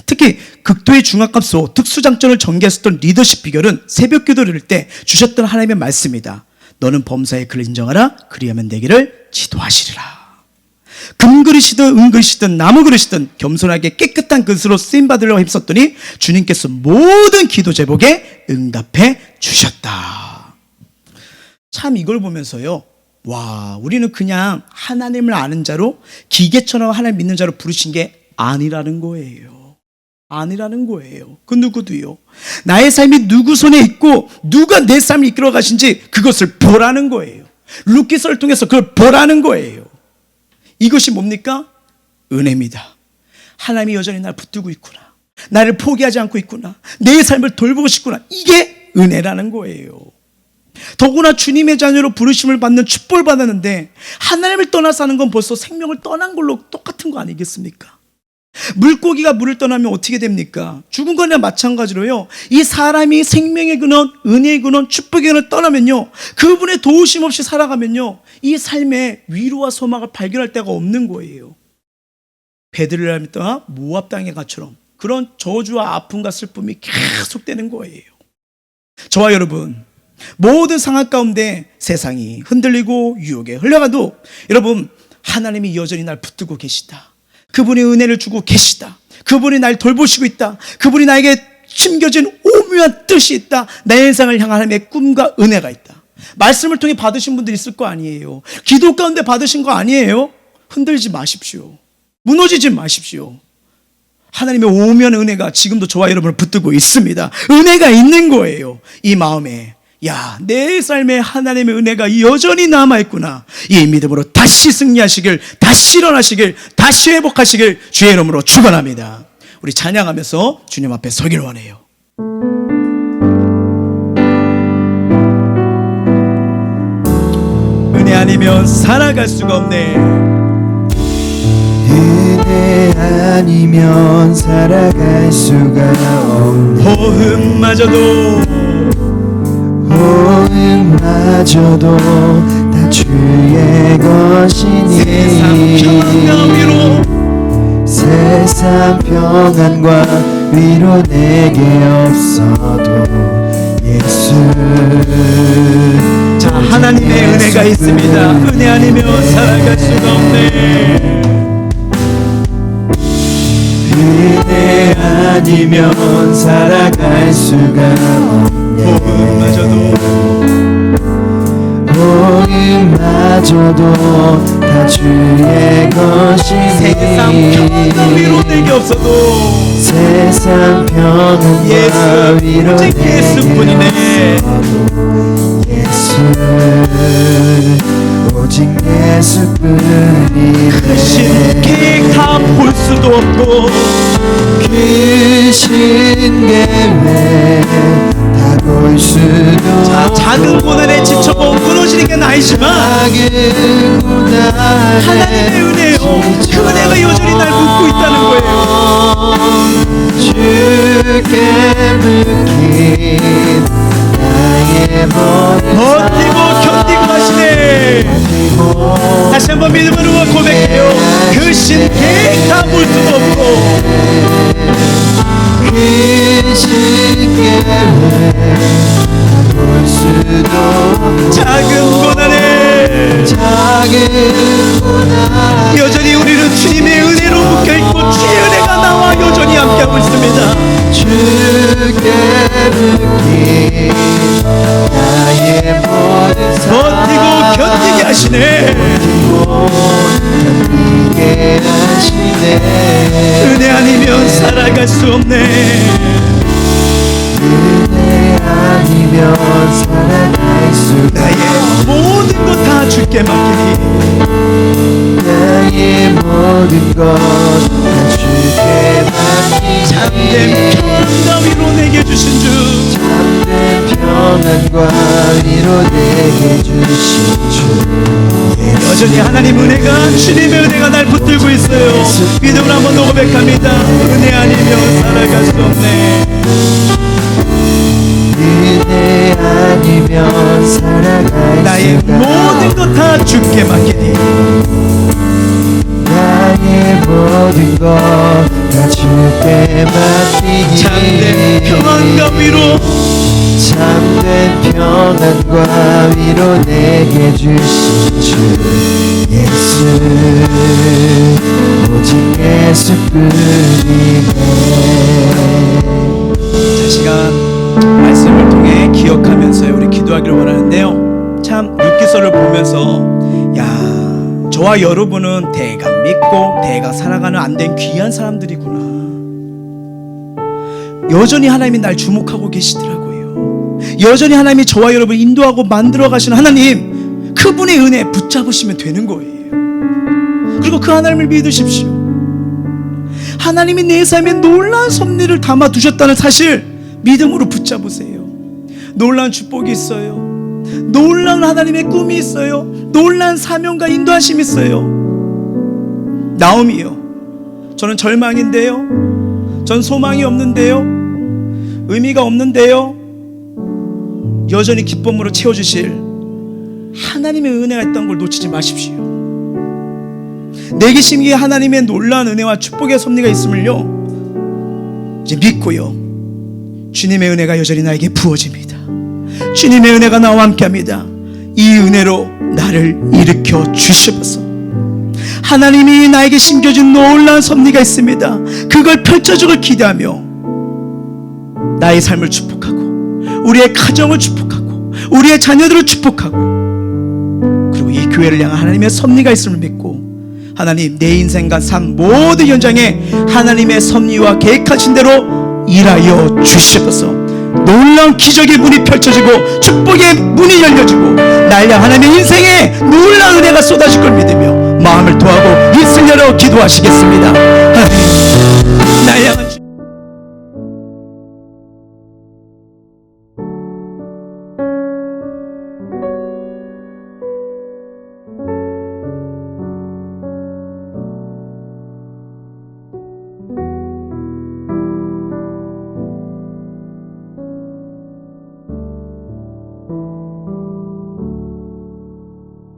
특히 극도의 중압감소 특수작전을 전개했었던 리더십 비결은 새벽 기도를 할 때 주셨던 하나님의 말씀이다. 너는 범사에 그를 인정하라. 그리하면 내 길을 지도하시리라. 금그릇이든 은그릇이든 나무그릇이든 겸손하게 깨끗한 그릇으로 쓰임받으려고 힘썼더니 주님께서 모든 기도 제복에 응답해 주셨다. 참 이걸 보면서요, 와, 우리는 그냥 하나님을 아는 자로 기계처럼 하나님 믿는 자로 부르신 게 아니라는 거예요. 아니라는 거예요. 그 누구도요. 나의 삶이 누구 손에 있고 누가 내 삶을 이끌어 가신지 그것을 보라는 거예요. 루키서를 통해서 그걸 보라는 거예요. 이것이 뭡니까? 은혜입니다. 하나님이 여전히 나를 붙들고 있구나. 나를 포기하지 않고 있구나. 내 삶을 돌보고 싶구나. 이게 은혜라는 거예요. 더구나 주님의 자녀로 부르심을 받는 축복을 받았는데 하나님을 떠나 사는 건 벌써 생명을 떠난 걸로 똑같은 거 아니겠습니까? 물고기가 물을 떠나면 어떻게 됩니까? 죽은 거나 마찬가지로요, 이 사람이 생명의 근원, 은혜의 근원, 축복의 근원을 떠나면요, 그분의 도우심 없이 살아가면요, 이 삶에 위로와 소망을 발견할 데가 없는 거예요. 베들레헴 떠나 모압 땅에 가처럼 그런 저주와 아픔과 슬픔이 계속되는 거예요. 저와 여러분, 모든 상황 가운데 세상이 흔들리고 유혹에 흘러가도 여러분, 하나님이 여전히 날 붙들고 계시다. 그분이 은혜를 주고 계시다. 그분이 날 돌보시고 있다. 그분이 나에게 심겨진 오묘한 뜻이 있다. 내 인생을 향한 하나님의 꿈과 은혜가 있다. 말씀을 통해 받으신 분들 있을 거 아니에요. 기도 가운데 받으신 거 아니에요. 흔들지 마십시오. 무너지지 마십시오. 하나님의 오묘한 은혜가 지금도 저와 여러분을 붙들고 있습니다. 은혜가 있는 거예요. 이 마음에, 야, 내 삶에 하나님의 은혜가 여전히 남아있구나. 이 믿음으로 다시 승리하시길, 다시 일어나시길, 다시 회복하시길 주의 이름으로 축원합니다. 우리 찬양하면서 주님 앞에 서길 원해요. 은혜 아니면 살아갈 수가 없네. 은혜 아니면 살아갈 수가 없네. 호흡마저도 다 주의 것이니 세상 평안과 위로 내게 없어도 예수. 자, 하나님의 은혜가 있습니다. 은혜 아니면 살아갈 수가 없네. 은혜 아니면 살아갈 수가 없네. 호흡마저도 다 주의 것이니 세상 평안과 위로 내게 없어도 세상 평안과 위로 오직 내게 예수뿐이네. 없어도 예수, 오직 예수뿐이네. 크신 계획 다 볼 수도 없고 크신 계획 다 볼 수도. 자, 작은 고난에 지쳐고 무너지는 게 나이지만 작은 고난에 하나님의 은혜요, 그 은혜가 여전히 날 묶고 있다는 거예요. 주께 묶인 나의 모든 버티고 견디고 하시네. 다시 한번 믿음으로 고백해요. 크신 계획 다 볼 수도 없고 크신 계획 다 볼 수도 없고 작은 고난에 작은 고난 여전히 우리는 주님의 은혜로 묶여있고 주의 은혜가 나와 여전히 함께하고 있습니다. 주께 묶인 나의 모든 버티고 견디게 하시네. 견디게 하시네. 은혜 아니면 살아갈 수 없네. 은혜 아니면 살아갈 수가 나의 모든 것 다 주께 맡기니 나의 모든 것 다 주께 맡기니 참된 평안과 위로 내게 주신 주, 참된 평안과 위로 내게 주신 주. 여전히 하나님 은혜가, 주님의 은혜가 날 붙들고 있어요. 믿음으로 한번 더 고백합니다. 은혜 아니면 살아갈 수 없네. 은혜 아니면 살아갈 나의 수가 모든 것 다 주께 맡기니 나의 모든 것 다 주께 맡기니 참된 평안과 위로, 참된 평안과 위로 내게 주신 주 예수, 오직 예수뿐이네. 자, 시간 말씀을 통해 기억하면서 우리 기도하기를 원하는데요, 참 룻기서를 보면서, 야, 저와 여러분은 대강 믿고 대강 살아가는 안된 귀한 사람들이구나. 여전히 하나님이 날 주목하고 계시더라고요. 여전히 하나님이 저와 여러분 인도하고 만들어 가시는 하나님, 그분의 은혜 붙잡으시면 되는 거예요. 그리고 그 하나님을 믿으십시오. 하나님이 내 삶에 놀라운 섭리를 담아 두셨다는 사실 믿음으로 붙잡으세요. 놀라운 축복이 있어요. 놀라운 하나님의 꿈이 있어요. 놀라운 사명과 인도하심이 있어요. 나오미요, 저는 절망인데요, 전 소망이 없는데요, 의미가 없는데요, 여전히 기쁨으로 채워주실 하나님의 은혜가 있다는 걸 놓치지 마십시오. 내 계심기에 하나님의 놀라운 은혜와 축복의 섭리가 있음을요 이제 믿고요, 주님의 은혜가 여전히 나에게 부어집니다. 주님의 은혜가 나와 함께합니다. 이 은혜로 나를 일으켜 주시옵소서. 하나님이 나에게 심겨준 놀라운 섭리가 있습니다. 그걸 펼쳐주길 기대하며 나의 삶을 축복하고 우리의 가정을 축복하고 우리의 자녀들을 축복하고, 그리고 이 교회를 향한 하나님의 섭리가 있음을 믿고, 하나님 내 인생과 삶 모든 현장에 하나님의 섭리와 계획하신 대로 일하여 주시옵소서. 놀라운 기적의 문이 펼쳐지고 축복의 문이 열려지고 날 향한 하나님의 인생에 놀라운 은혜가 쏟아질 걸 믿으며 마음을 토하고 입술 열어 기도하시겠습니다. 날 향한